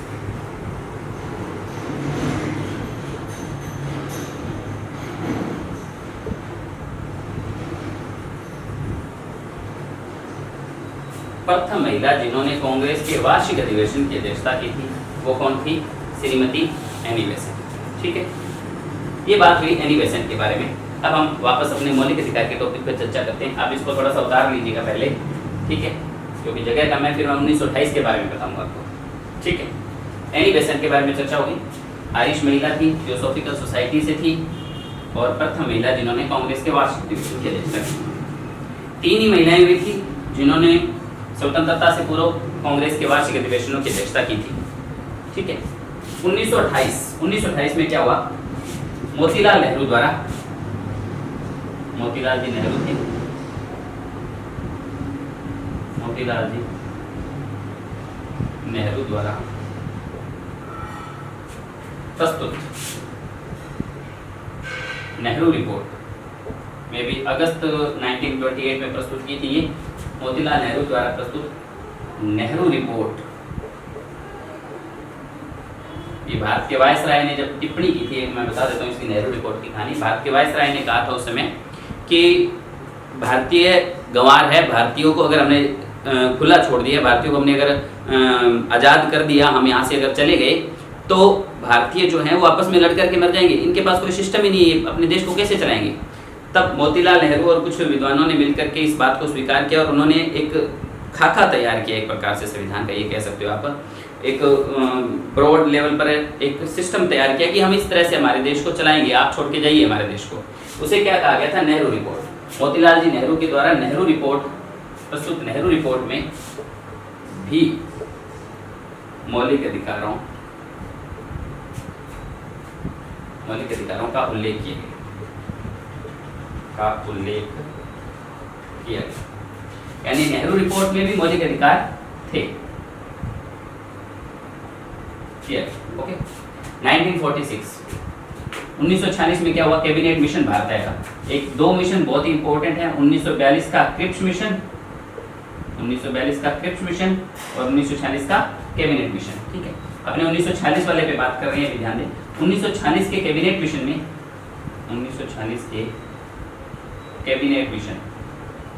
प्रथम महिला जिन्होंने कांग्रेस के वार्षिक अधिवेशन की अध्यक्षता की थी वो कौन थी? श्रीमती एनी बेसेंट, ठीक है। ये बात हुई एनी बेसेंट के बारे में। अब हम वापस अपने मौलिक अधिकार के टॉपिक पर चर्चा करते हैं। आप इसको थोड़ा सा उतार लीजिएगा पहले, ठीक है, क्योंकि जगह कम है। फिर मैं 1928 के बारे में बताऊंगा आपको, ठीक है। एनी बेसेंट के बारे में चर्चा होगी। आयरिश महिला थी, थियोसॉफिकल सोसाइटी से थी और प्रथम महिला जिन्होंने कांग्रेस के वार्षिक अधिवेशन की अध्यक्षता की। 3 ही महिलाएं हुई थी जिन्होंने स्वतंत्रता से पूर्व कांग्रेस के वार्षिक अधिवेशनों की अध्यक्षता की थी, ठीक है। 1928 में क्या हुआ? मोतीलाल नेहरू द्वारा, मोतीलाल जी नेहरू थे, मोतीलाल जी नेहरू द्वारा प्रस्तुत नेहरू रिपोर्ट में भी अगस्त 1928 में प्रस्तुत की थी। ये मोतीलाल नेहरू द्वारा प्रस्तुत नेहरू रिपोर्ट, ये भारत के वायसराय ने जब टिप्पणी की थी, मैं बता देता हूँ इसकी नेहरू रिपोर्ट की कहानी। भारत के वायसराय ने कहा था उस समय कि भारतीय गंवार है, भारतीयों को अगर हमने खुला छोड़ दिया, भारतीयों को हमने अगर आज़ाद कर दिया, हम यहाँ से अगर चले गए तो भारतीय जो हैं वो आपस में लड़ करके मर जाएंगे, इनके पास कोई सिस्टम ही नहीं है, अपने देश को कैसे चलाएंगे। तब मोतीलाल नेहरू और कुछ विद्वानों ने मिलकर के इस बात को स्वीकार किया और उन्होंने एक खाका तैयार किया, एक प्रकार से संविधान का ये कह सकते हो आप, एक ब्रॉड लेवल पर एक सिस्टम तैयार किया कि हम इस तरह से हमारे देश को चलाएंगे, आप छोड़ के जाइए हमारे देश को। उसे क्या कहा गया था? नेहरू रिपोर्ट। मोतीलाल जी नेहरू के द्वारा नेहरू रिपोर्ट प्रस्तुत नेहरू रिपोर्ट में भी मौलिक अधिकारों का उल्लेख किया गया, यानी नेहरू रिपोर्ट में भी मौलिक अधिकार थे। ओके। 1946 में क्या हुआ? कैबिनेट मिशन भारत आएगा। एक दो मिशन बहुत ही इंपॉर्टेंट है, 1942 का क्रिप्स मिशन, 1942 का क्रिप्स मिशन और 1946 का कैबिनेट मिशन। ठीक है, अपने 1946 वाले पे बात कर रहे हैं, ध्यान दें। 1946 के कैबिनेट मिशन में, 1946 के कैबिनेट मिशन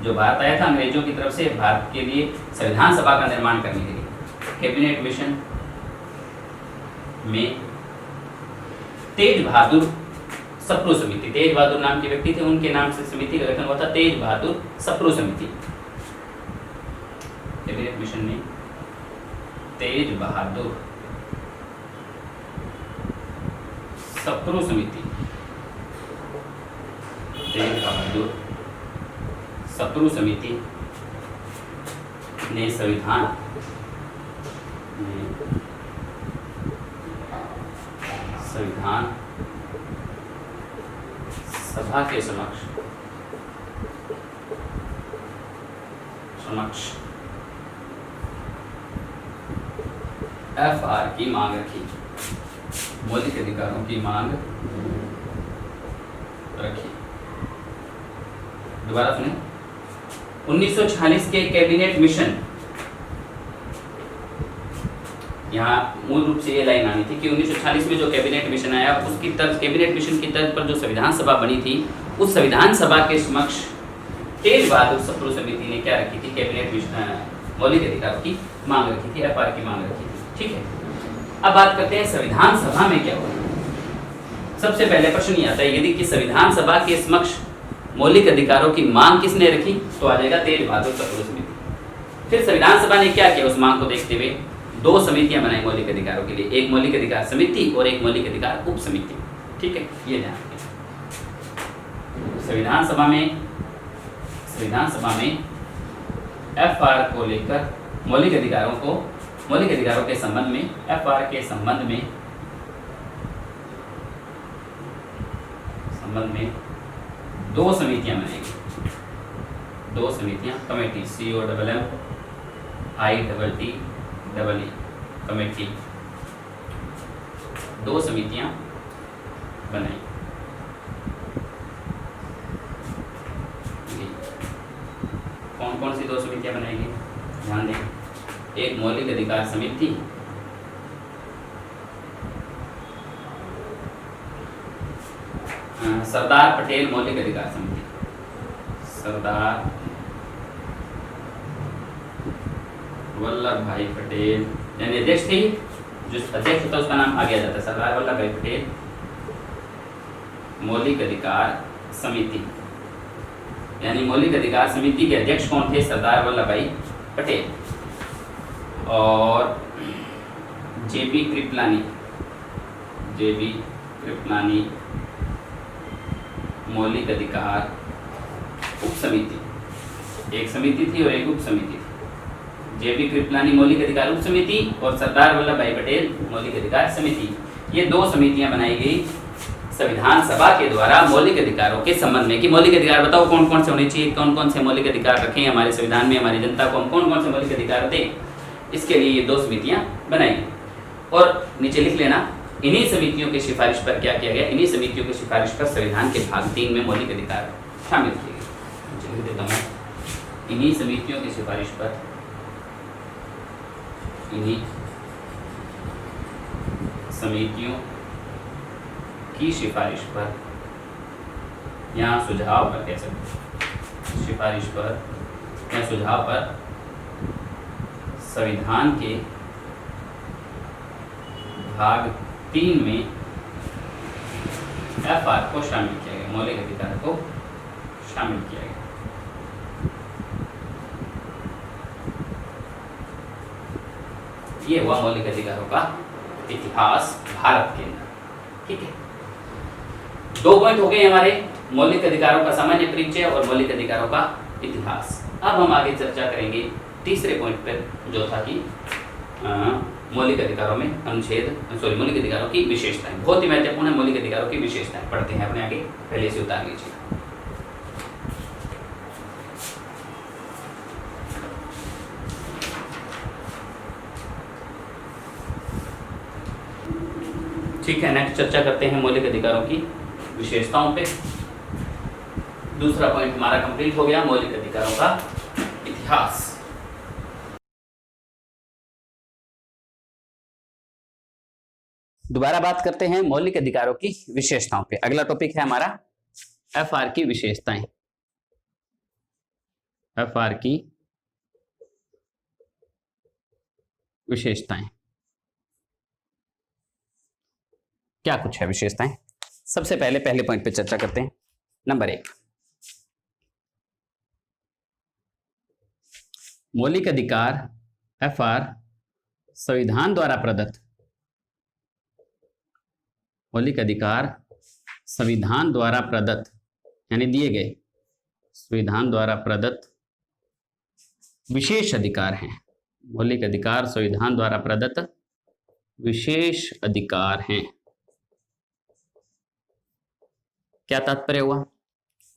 जो भारत आया था अंग्रेजों की तरफ से भारत के लिए संविधान सभा का निर्माण करने के लिए, कैबिनेट मिशन में तेज बहादुर सप्रू समिति, तेज बहादुर नाम के व्यक्ति थे, उनके नाम से समिति का गठन हुआ था, तेज बहादुर सप्रू समिति। कैबिनेट मिशन में तेज बहादुर सप्रू समिति, तेज बहादुर सप्रू समिति ने संविधान सभा के समक्ष FR की मांग रखी, मौलिक अधिकारों की मांग रखी। दोबारा सुने, 1946 के कैबिनेट मिशन, यहाँ मूल रूप से ये लाइन आनी थी कि 1946 में जो कैबिनेट मिशन आया उसकी तर्ज, कैबिनेट मिशन की तर्ज पर जो संविधान सभा बनी थी, उस संविधान सभा के समक्ष तेज बहादुर सप्रू समिति ने क्या रखी थी? कैबिनेट मिशन मौलिक अधिकारों की मांग रखी थी, FR की मांग रखी थी। ठीक है, अब बात करते हैं संविधान सभा में क्या हुआ। सबसे पहले प्रश्न ये आता है, यदि कि संविधान सभा के समक्ष मौलिक अधिकारों की मांग किसने रखी? तो आ जाएगा तेज बहादुर सप्रू समिति। फिर संविधान सभा ने क्या किया? उस मांग को देखते हुए दो समितियां बनाई मौलिक अधिकारों के लिए, एक मौलिक अधिकार समिति और एक मौलिक अधिकार उप समिति। ठीक है, ये ध्यान रखें। संविधान सभा में FR को लेकर मौलिक अधिकारों के संबंध में, FR के संबंध में दो समितियां बनाएगी, दो समितियां, कमेटी, COMMITTEE कमेटी, दो समितियां बनाई। कौन कौन सी दो समितियां बनाएगी? ध्यान दें, एक मौलिक अधिकार समिति, सरदार पटेल मौलिक अधिकार समिति, सरदार वल्लभ भाई पटेल यानी अध्यक्ष थे, जो अध्यक्ष होता है उसका नाम आगे आ जाता है, सरदार वल्लभ भाई पटेल मौलिक अधिकार समिति। यानी मौलिक अधिकार समिति के अध्यक्ष कौन थे? सरदार वल्लभ भाई पटेल। और JB कृपलानी मौलिक अधिकार उप समिति, एक समिति थी और एक उप समिति थी। JB कृपलानी मौलिक अधिकार उप समिति और सरदार वल्लभ भाई पटेल मौलिक अधिकार समिति, ये दो समितियां बनाई गई संविधान सभा के द्वारा मौलिक अधिकारों के संबंध में कि मौलिक अधिकार बताओ कौन कौन से होने चाहिए, कौन कौन से मौलिक अधिकार रखे हैं हमारे संविधान में, हमारी जनता को हम कौन कौन से मौलिक अधिकार दें, इसके लिए ये 2 समितियां बनाई। और नीचे लिख लेना, इन्हीं समितियों की सिफारिश पर क्या किया गया, इन्हीं समितियों की सिफारिश पर संविधान के भाग 3 में मौलिक अधिकार शामिल किए गए। लिख देता हूं, इन्हीं समितियों की सिफारिश पर, इन्हीं समितियों की सिफारिश पर, यहाँ सुझाव पर कह सकते, सिफारिश पर या सुझाव पर संविधान के भाग 3 में FR को शामिल किया गया, मौलिक अधिकार को शामिल किया गया। ये हुआ मौलिक अधिकारों का इतिहास भारत के अंदर। ठीक है, 2 पॉइंट हो गए हमारे, मौलिक अधिकारों का सामान्य परिचय और मौलिक अधिकारों का इतिहास। अब हम आगे चर्चा करेंगे तीसरे पॉइंट पर, जो था कि मौलिक अधिकारों में मौलिक अधिकारों की विशेषताएं। बहुत ही महत्वपूर्ण है मौलिक अधिकारों की विशेषताएं, पढ़ते हैं अपने आगे, पहले से उतार लीजिए। ठीक है, नेक्स्ट चर्चा करते हैं मौलिक अधिकारों की विशेषताओं पे। दूसरा पॉइंट हमारा कंप्लीट हो गया, मौलिक अधिकारों का इतिहास। दोबारा बात करते हैं मौलिक अधिकारों की विशेषताओं पे। अगला टॉपिक है हमारा FR की विशेषताएं। FR की विशेषताएं क्या कुछ है विशेषताएं? सबसे पहले पॉइंट पे चर्चा करते हैं। नंबर 1, मौलिक अधिकार FR संविधान द्वारा प्रदत्त, मौलिक अधिकार संविधान द्वारा प्रदत्त यानी दिए गए संविधान द्वारा प्रदत्त विशेष अधिकार हैं। मौलिक अधिकार संविधान द्वारा प्रदत्त विशेष अधिकार हैं। क्या तात्पर्य हुआ?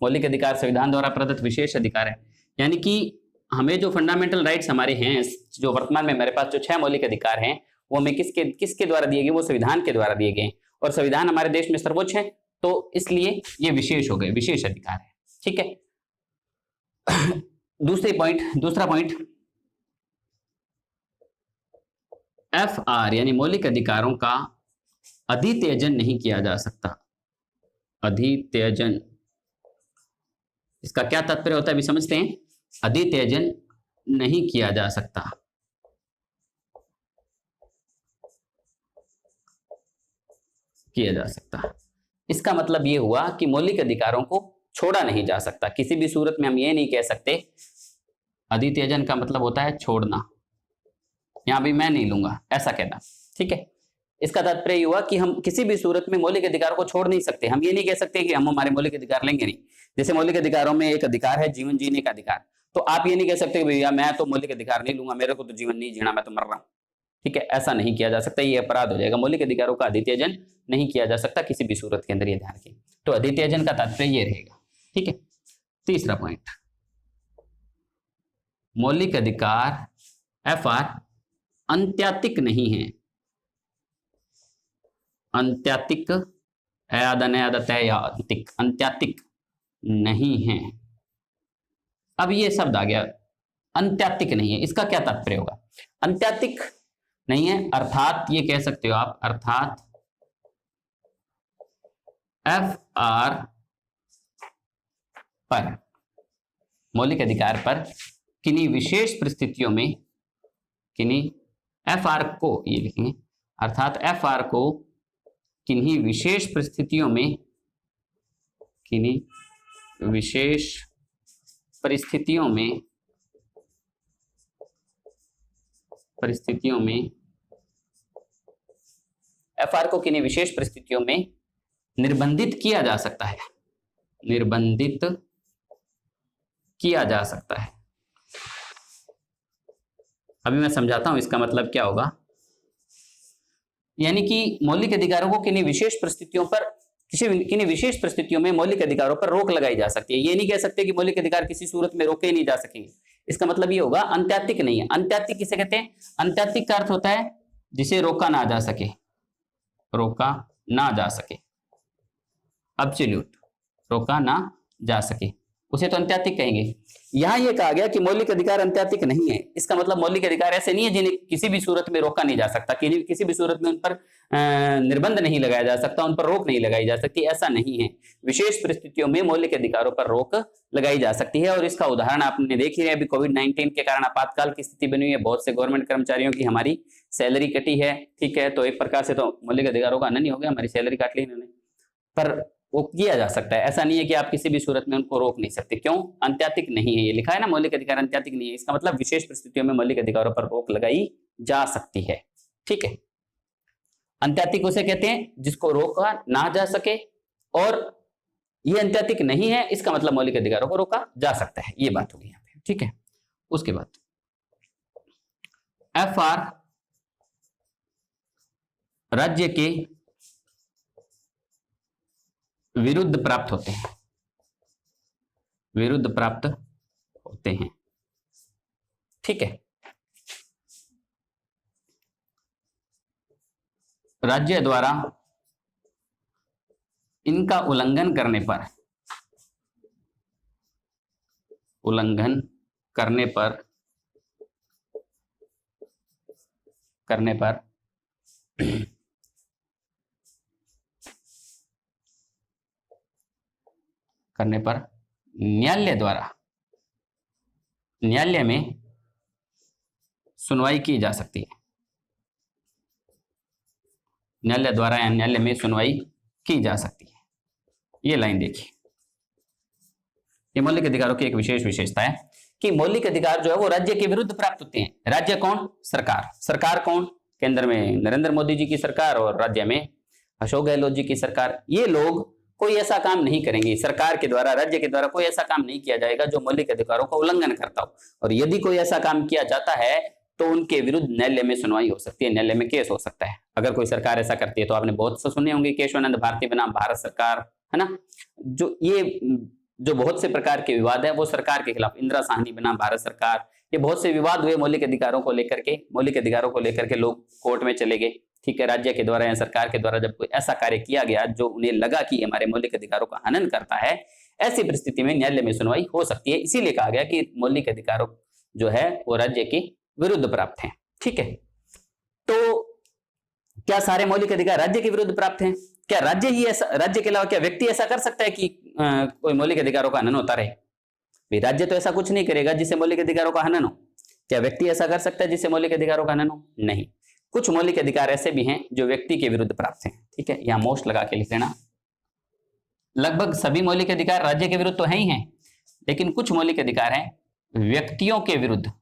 मौलिक अधिकार संविधान द्वारा प्रदत्त विशेष अधिकार है, यानी कि हमें जो फंडामेंटल राइट्स हमारे हैं, जो वर्तमान में हमारे पास जो 6 मौलिक अधिकार हैं, वो हमें किसके द्वारा दिए गए? वो संविधान के द्वारा दिए गए, और संविधान हमारे देश में सर्वोच्च है, तो इसलिए ये विशेष हो गए, विशेष अधिकार है। ठीक है। दूसरा पॉइंट, FR यानी मौलिक अधिकारों का अधित्यजन नहीं किया जा सकता। अधित्यजन, इसका क्या तात्पर्य होता है अभी समझते हैं। अधित्यजन नहीं किया जा सकता। इसका मतलब ये हुआ कि मौलिक अधिकारों को छोड़ा नहीं जा सकता। किसी भी सूरत में हम ये नहीं कह सकते, अधित्यजन का मतलब होता है छोड़ना, यहां भी मैं नहीं लूंगा ऐसा कहना। ठीक है, इसका तात्पर्य ये हुआ कि हम किसी भी सूरत में मौलिक अधिकार को छोड़ नहीं सकते। हम ये नहीं कह सकते कि हम हमारे मौलिक अधिकार लेंगे नहीं। जैसे मौलिक अधिकारों में एक अधिकार है जीवन जीने का अधिकार, तो आप ये नहीं कह सकते भैया मैं तो मौलिक अधिकार नहीं लूंगा, मेरे को तो जीवन नहीं जीना, मैं तो मर रहा हूं। ठीक है, ऐसा नहीं किया जा सकता, ये अपराध हो जाएगा। मौलिक अधिकारों का अधित्यजन नहीं किया जा सकता किसी भी सूरत के अंदर, ये ध्यान रखिए। तो अधित्यजन का तात्पर्य ये रहेगा। ठीक है। तीसरा पॉइंट, मौलिक अधिकार FR अंत्यातिक नहीं है। अंत्यातिक, अंत्यातिक नहीं है। अब ये शब्द आ गया, अंत्यातिक नहीं है, इसका क्या तात्पर्य होगा? अंत्यातिक नहीं है अर्थात ये कह सकते हो आप, अर्थात FR पर, मौलिक अधिकार पर किन्हीं विशेष परिस्थितियों में, किन्हीं FR को ये लिखेंगे, अर्थात FR को किन्हीं विशेष परिस्थितियों में, किन्हीं विशेष परिस्थितियों में FR को किन्हीं विशेष परिस्थितियों में निर्बंधित किया जा सकता है। निर्बंधित किया जा सकता है। अभी मैं समझाता हूं इसका मतलब क्या होगा। यानी कि मौलिक अधिकारों को किन्हीं विशेष परिस्थितियों पर किसी किन्हीं विशेष परिस्थितियों में मौलिक अधिकारों पर रोक लगाई जा सकती है। ये नहीं कह सकते कि मौलिक अधिकार किसी सूरत में रोके ही नहीं जा सकेंगे। इसका मतलब ये होगा अंत्यातिक नहीं है। अंत्यातिक किसे कहते हैं? अंत्यातिक का अर्थ होता है जिसे रोका ना जा सके, रोका ना जा सके, एब्सोल्यूट, रोका ना जा सके, उसे तो अंत्यातिक कहेंगे। यहां ये कहा गया कि मौलिक अधिकार अंत्यातिक नहीं है। इसका मतलब मौलिक अधिकार ऐसे नहीं है जिन्हें किसी भी सूरत में रोका नहीं जा सकता, किसी भी सूरत में उन पर निर्बंध नहीं लगाया जा सकता, उन पर रोक नहीं लगाई जा सकती, ऐसा नहीं है। विशेष परिस्थितियों में मौलिक अधिकारों पर रोक लगाई जा सकती है। और इसका उदाहरण आपने देख ही रहे, अभी कोविड-19 के कारण आपातकाल की स्थिति बनी हुई है, बहुत से गवर्नमेंट कर्मचारियों की हमारी सैलरी कटी है, ठीक है, तो एक प्रकार से तो मौलिक अधिकारों का हनन ही हो गया, हमारी सैलरी काट ली इन्होंने, पर वो किया जा सकता है। ऐसा नहीं है कि आप किसी भी सूरत में उनको रोक नहीं सकते। क्यों? अंत्यातिक नहीं है। ये लिखा है ना, मौलिक अधिकार अंत्यातिक नहीं है, इसका मतलब विशेष परिस्थितियों में मौलिक अधिकारों पर रोक लगाई जा सकती है, ठीक है। अंत्यातिक उसे कहते हैं जिसको रोका ना जा सके, और ये अंत्यातिक नहीं है, इसका मतलब मौलिक अधिकारों को रोका जा सकता है। ये बात होगी यहाँ पे, ठीक है। उसके बाद FR राज्य के विरुद्ध प्राप्त होते हैं, विरुद्ध प्राप्त होते हैं, ठीक है। राज्य द्वारा इनका उल्लंघन करने पर, उल्लंघन करने पर न्यायालय द्वारा, न्यायालय में सुनवाई की जा सकती है। न्यायालय द्वारा या न्यायालय में सुनवाई की जा सकती है। ये लाइन देखिए, ये मौलिक अधिकारों की एक विशेष विशेषता है कि मौलिक अधिकार जो है वो राज्य के विरुद्ध प्राप्त होते हैं। राज्य कौन? सरकार। सरकार कौन? केंद्र में नरेंद्र मोदी जी की सरकार और राज्य में अशोक गहलोत जी की सरकार। ये लोग कोई ऐसा काम नहीं करेंगे, सरकार के द्वारा, राज्य के द्वारा कोई ऐसा काम नहीं किया जाएगा जो मौलिक अधिकारों का उल्लंघन करता हो। और यदि कोई ऐसा काम किया जाता है तो उनके विरुद्ध न्यायालय में सुनवाई हो सकती है, न्यायालय में केस हो सकता है। अगर कोई सरकार ऐसा करती है तो आपने बहुत से सुने होंगे, केशवानंद भारती बनाम भारत सरकार, है ना, जो बहुत से प्रकार के विवाद है वो सरकार के खिलाफ, इंदिरा साहनी बनाम भारत सरकार, ये बहुत से विवाद हुए मौलिक अधिकारों को लेकर के। मौलिक अधिकारों को लेकर के लोग कोर्ट में चले गए, ठीक है। राज्य के द्वारा या सरकार के द्वारा जब कोई ऐसा कार्य किया गया जो उन्हें लगा कि हमारे मौलिक अधिकारों का हनन करता है, ऐसी परिस्थिति में न्यायालय में सुनवाई हो सकती है। इसीलिए कहा गया कि मौलिक अधिकारों जो है वो राज्य के विरुद्ध प्राप्त हैं, ठीक है। तो क्या सारे मौलिक अधिकार राज्य के विरुद्ध प्राप्त हैं? क्या राज्य ही ऐसा, राज्य के अलावा क्या व्यक्ति ऐसा कर सकता है कि कोई मौलिक अधिकारों का हनन होता रहे? राज्य तो ऐसा कुछ नहीं करेगा जिससे मौलिक अधिकारों का हनन हो। क्या व्यक्ति ऐसा कर सकता है जिससे मौलिक अधिकारों का हनन हो? नहीं। कुछ मौलिक अधिकार ऐसे भी हैं जो व्यक्ति के विरुद्ध प्राप्त हैं, ठीक है। यहां मोस्ट लगा के लिख लेना। लगभग सभी मौलिक अधिकार राज्य के विरुद्ध तो है ही हैं, लेकिन कुछ मौलिक अधिकार हैं व्यक्तियों के विरुद्ध।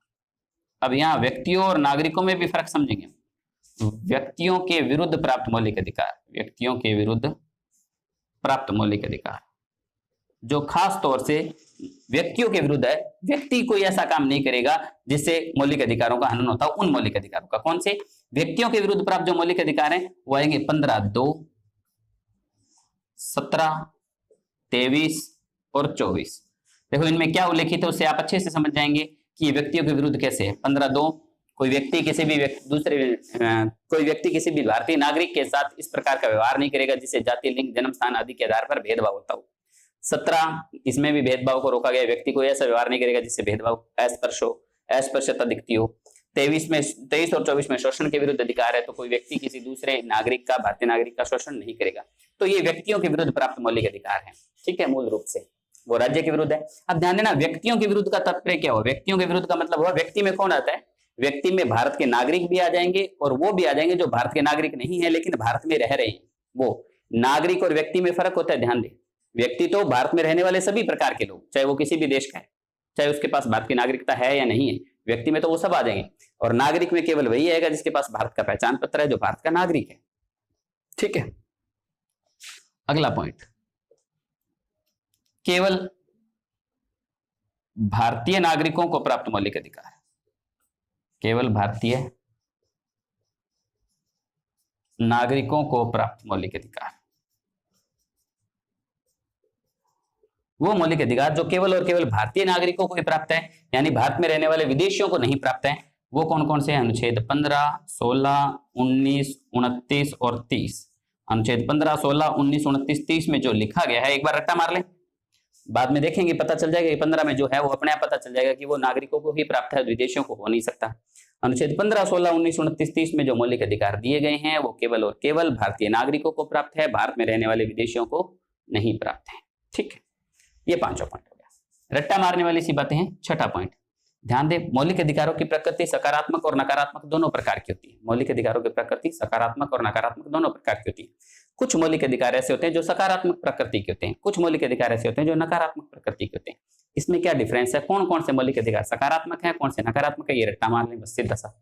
अब यहां व्यक्तियों और नागरिकों में भी फर्क समझेंगे। व्यक्तियों के विरुद्ध प्राप्त मौलिक अधिकार, व्यक्तियों के विरुद्ध प्राप्त मौलिक अधिकार जो खास तौर से व्यक्तियों के विरुद्ध है। व्यक्ति कोई ऐसा काम नहीं करेगा जिससे मौलिक अधिकारों का हनन होता है। उन मौलिक अधिकारों का, कौन से? व्यक्तियों के विरुद्ध प्राप्त जो मौलिक अधिकार हैं वो आएंगे 15(2), 17, 23 और 24। देखो इनमें क्या उल्लेखित है उससे आप अच्छे से समझ जाएंगे कि ये व्यक्तियों के विरुद्ध कैसे है। 15(2), कोई व्यक्ति किसी भी भारतीय नागरिक के साथ इस प्रकार का व्यवहार नहीं करेगा जिससे जाति, लिंग, जन्म स्थान आदि के आधार पर भेदभाव होता हो। 17, इसमें भी भेदभाव को रोका गया, व्यक्ति कोई ऐसा व्यवहार नहीं करेगा जिससे भेदभाव, अस्पृश्यता दिखती हो। 23 और 24 में शोषण के विरुद्ध अधिकार है, तो कोई व्यक्ति किसी दूसरे नागरिक का, भारतीय नागरिक का शोषण नहीं करेगा। तो ये व्यक्तियों के विरुद्ध प्राप्त मौलिक अधिकार है, ठीक है। मूल रूप से वो राज्य के विरुद्ध है। अब ध्यान देना, व्यक्तियों के विरुद्ध का तात्पर्य क्या हुआ? व्यक्तियों के विरुद्ध का मतलब हुआ व्यक्ति में कौन आता है? व्यक्ति में भारत के नागरिक भी आ जाएंगे और वो भी आ जाएंगे जो भारत के नागरिक नहीं है लेकिन भारत में रह रहे हैं। वो नागरिक और व्यक्ति में फर्क होता है, ध्यान दें। व्यक्ति तो भारत में रहने वाले सभी प्रकार के लोग, चाहे वो किसी भी देश का है, चाहे उसके पास भारत की नागरिकता है या नहीं है, व्यक्ति में तो वो सब आ जाएंगे। और नागरिक में केवल वही आएगा जिसके पास भारत का पहचान पत्र है, जो भारत का नागरिक है, ठीक है। अगला पॉइंट, केवल भारतीय नागरिकों को प्राप्त मौलिक अधिकार, केवल भारतीय नागरिकों को प्राप्त मौलिक अधिकार। वो मौलिक अधिकार जो केवल और केवल भारतीय नागरिकों को ही प्राप्त है, यानी भारत में रहने वाले विदेशियों को नहीं प्राप्त है, वो कौन कौन से हैं? अनुच्छेद 15, 16, 19, 29 और 30। अनुच्छेद 15, 16, 19, 29, 30 में जो लिखा गया है, एक बार रट्टा मार लें, बाद में देखेंगे पता चल जाएगा। ये 15 में जो है वो अपने आप पता चल जाएगा कि वो नागरिकों को ही प्राप्त है, विदेशियों को हो नहीं सकता। अनुच्छेद 15, 16, 19, 29, 30 में जो मौलिक अधिकार दिए गए हैं वो केवल और केवल भारतीय नागरिकों को प्राप्त है, भारत में रहने वाले विदेशियों को नहीं प्राप्त है। ठीक है, ये पांचों पॉइंट हो गया। रट्टा मारने वाली सी बातें हैं। छठा पॉइंट, ध्यान दें, मौलिक अधिकारों की प्रकृति सकारात्मक और नकारात्मक दोनों प्रकार की होती है। मौलिक अधिकारों की प्रकृति सकारात्मक और नकारात्मक दोनों प्रकार की होती है। कुछ मौलिक अधिकार ऐसे होते हैं जो सकारात्मक प्रकृति के होते हैं, कुछ मौलिक अधिकार ऐसे होते हैं जो नकारात्मक प्रकृति के होते हैं। इसमें क्या डिफरेंस है? कौन कौन से मौलिक अधिकार सकारात्मक है, कौन से नकारात्मक है, ये रट्टा मार लें बस सीधा सा।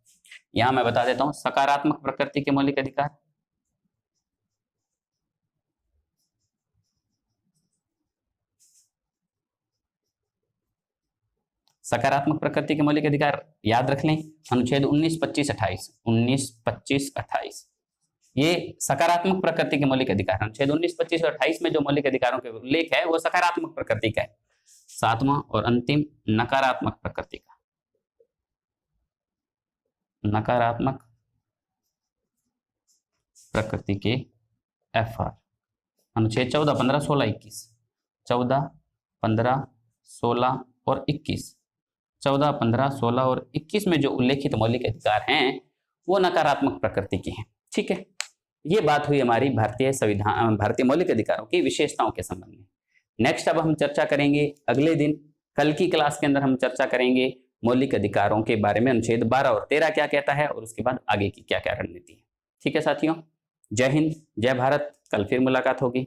यहां मैं बता देता हूं, सकारात्मक प्रकृति के मौलिक अधिकार सकारात्मक प्रकृति के मौलिक अधिकार याद रख लें, अनुच्छेद 19, 25, 28, 19, 25, 28 ये सकारात्मक प्रकृति के मौलिक अधिकार। अनुच्छेद 19, 25 और 28 में जो मौलिक अधिकारों के उल्लेख है वो सकारात्मक प्रकृति का है। सातवां और अंतिम, नकारात्मक प्रकृति का। नकारात्मक प्रकृति के FR, अनुच्छेद 14, 15, 16, 21, 14, 15, 16 और 21, 14, 15, 16 और 21 में जो उल्लेखित मौलिक अधिकार हैं वो नकारात्मक प्रकृति के हैं। ठीक है, ये बात हुई हमारी भारतीय संविधान, भारतीय मौलिक अधिकारों की विशेषताओं के संबंध में। नेक्स्ट अब हम चर्चा करेंगे अगले दिन, कल की क्लास के अंदर हम चर्चा करेंगे मौलिक अधिकारों के बारे में, अनुच्छेद 12 और 13 क्या कहता है और उसके बाद आगे की क्या क्या रणनीति है। ठीक है साथियों, जय हिंद, जय भारत। कल फिर मुलाकात होगी।